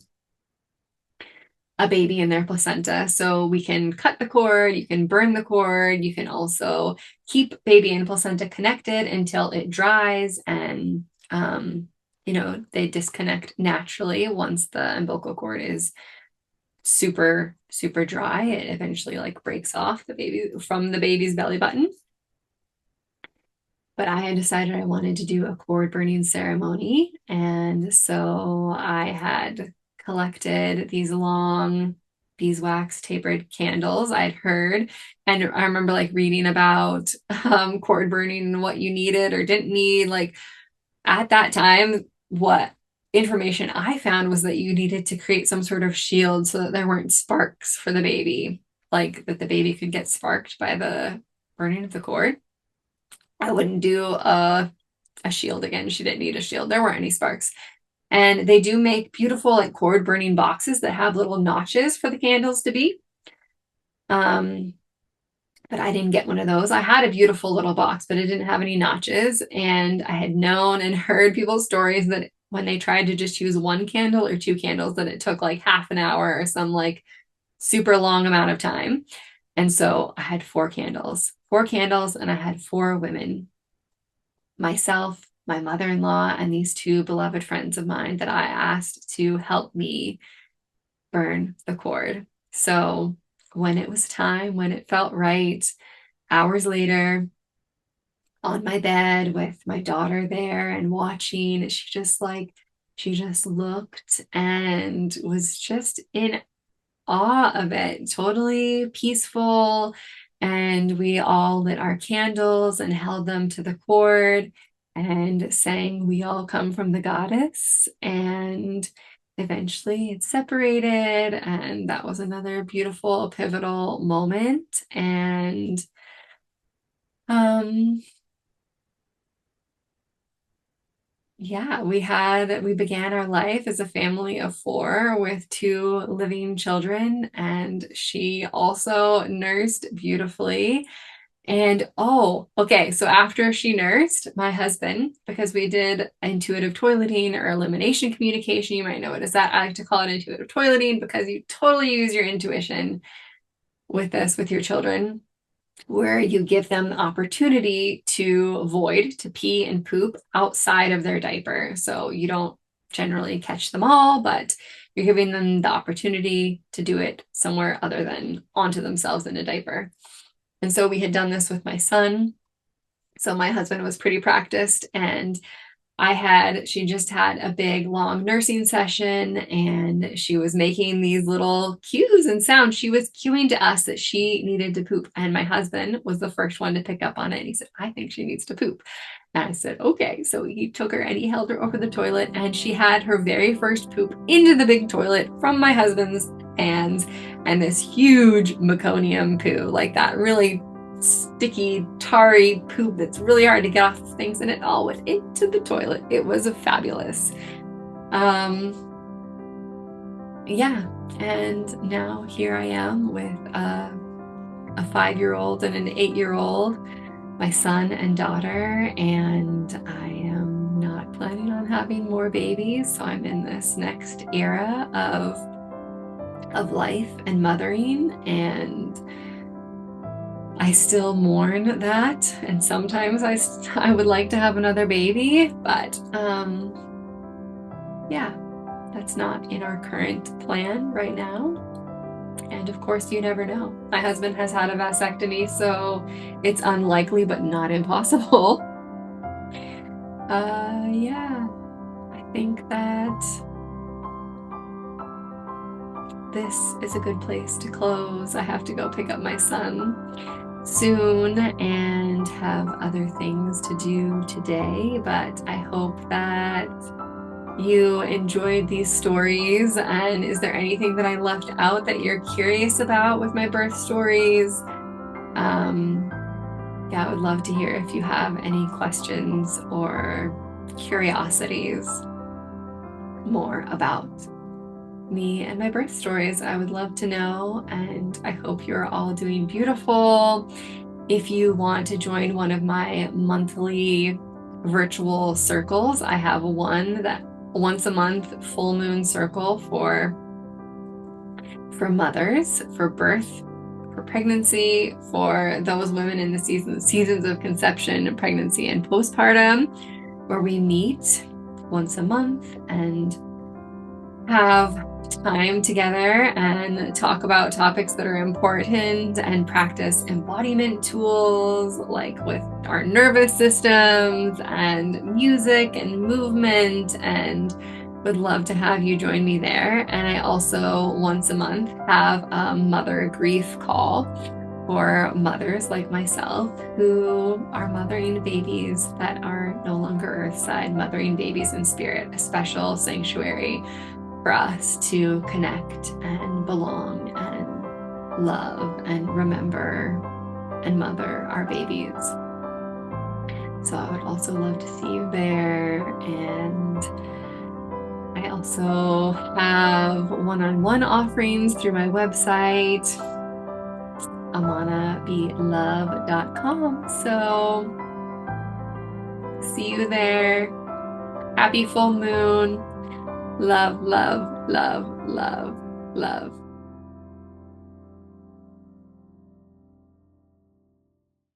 a baby and their placenta. So we can cut the cord, you can burn the cord, you can also keep baby and placenta connected until it dries, and they disconnect naturally once the umbilical cord is super dry. It eventually like breaks off from the baby's belly button. But I had decided I wanted to do a cord burning ceremony, and so I had collected these long beeswax tapered candles. I'd heard, and I remember like reading about cord burning and what you needed or didn't need. Like at that time, what information I found was that you needed to create some sort of shield so that there weren't sparks for the baby, like that the baby could get sparked by the burning of the cord. I wouldn't do a shield again. She didn't need a shield. There weren't any sparks. And they do make beautiful like cord burning boxes that have little notches for the candles to be. But I didn't get one of those. I had a beautiful little box, but it didn't have any notches. And I had known and heard people's stories that when they tried to just use one candle or two candles, that it took like half an hour or some like super long amount of time. And so I had four candles, and I had four women, myself, my mother-in-law, and these two beloved friends of mine that I asked to help me burn the cord. So when it was time, when it felt right, hours later, on my bed with my daughter there and watching, she just looked and was just in awe of it, totally peaceful. And we all lit our candles and held them to the cord and sang "We All Come from the Goddess." And eventually it separated, and that was another beautiful, pivotal moment. And yeah, we began our life as a family of four with two living children, and she also nursed beautifully. And okay, so after she nursed, my husband, because we did intuitive toileting or elimination communication, you might know it as that. I like to call it intuitive toileting because you totally use your intuition with this with your children, where you give them the opportunity to void, to pee and poop outside of their diaper. So you don't generally catch them all, but you're giving them the opportunity to do it somewhere other than onto themselves in a diaper. And so we had done this with my son. So my husband was pretty practiced, and she just had a big long nursing session, and she was making these little cues and sounds. She was cueing to us that she needed to poop. And my husband was the first one to pick up on it. And he said, "I think she needs to poop." And I said, "Okay." So he took her and he held her over the toilet, and she had her very first poop into the big toilet from my husband's hands, and this huge meconium poo, like that really sticky, tarry poop that's really hard to get off of things, and it all went into the toilet. It was fabulous. Yeah, and now here I am with a 5-year-old and an 8-year-old, my son and daughter, and I am not planning on having more babies. So I'm in this next era of life and mothering, and I still mourn that, and sometimes I would like to have another baby, but yeah, that's not in our current plan right now. And of course, you never know. My husband has had a vasectomy, so it's unlikely but not impossible. Yeah, I think that this is a good place to close. I have to go pick up my son soon and have other things to do today, but I hope that you enjoyed these stories. And is there anything that I left out that you're curious about with my birth stories? Yeah, I would love to hear if you have any questions or curiosities more about me and my birth stories. I would love to know, and I hope you're all doing beautiful. If you want to join one of my monthly virtual circles, I have one that once a month full moon circle for mothers, for birth, for pregnancy, for those women in the seasons of conception and pregnancy and postpartum, where we meet once a month and have time together and talk about topics that are important and practice embodiment tools, like with our nervous systems and music and movement and would love to have you join me there. And I also once a month have a mother grief call for mothers like myself who are mothering babies that are no longer earthside, mothering babies in spirit, a special sanctuary for us to connect and belong and love and remember and mother our babies. So I would also love to see you there. And I also have one-on-one offerings through my website, amanabelove.com. So see you there. Happy full moon. Love, love, love, love, love.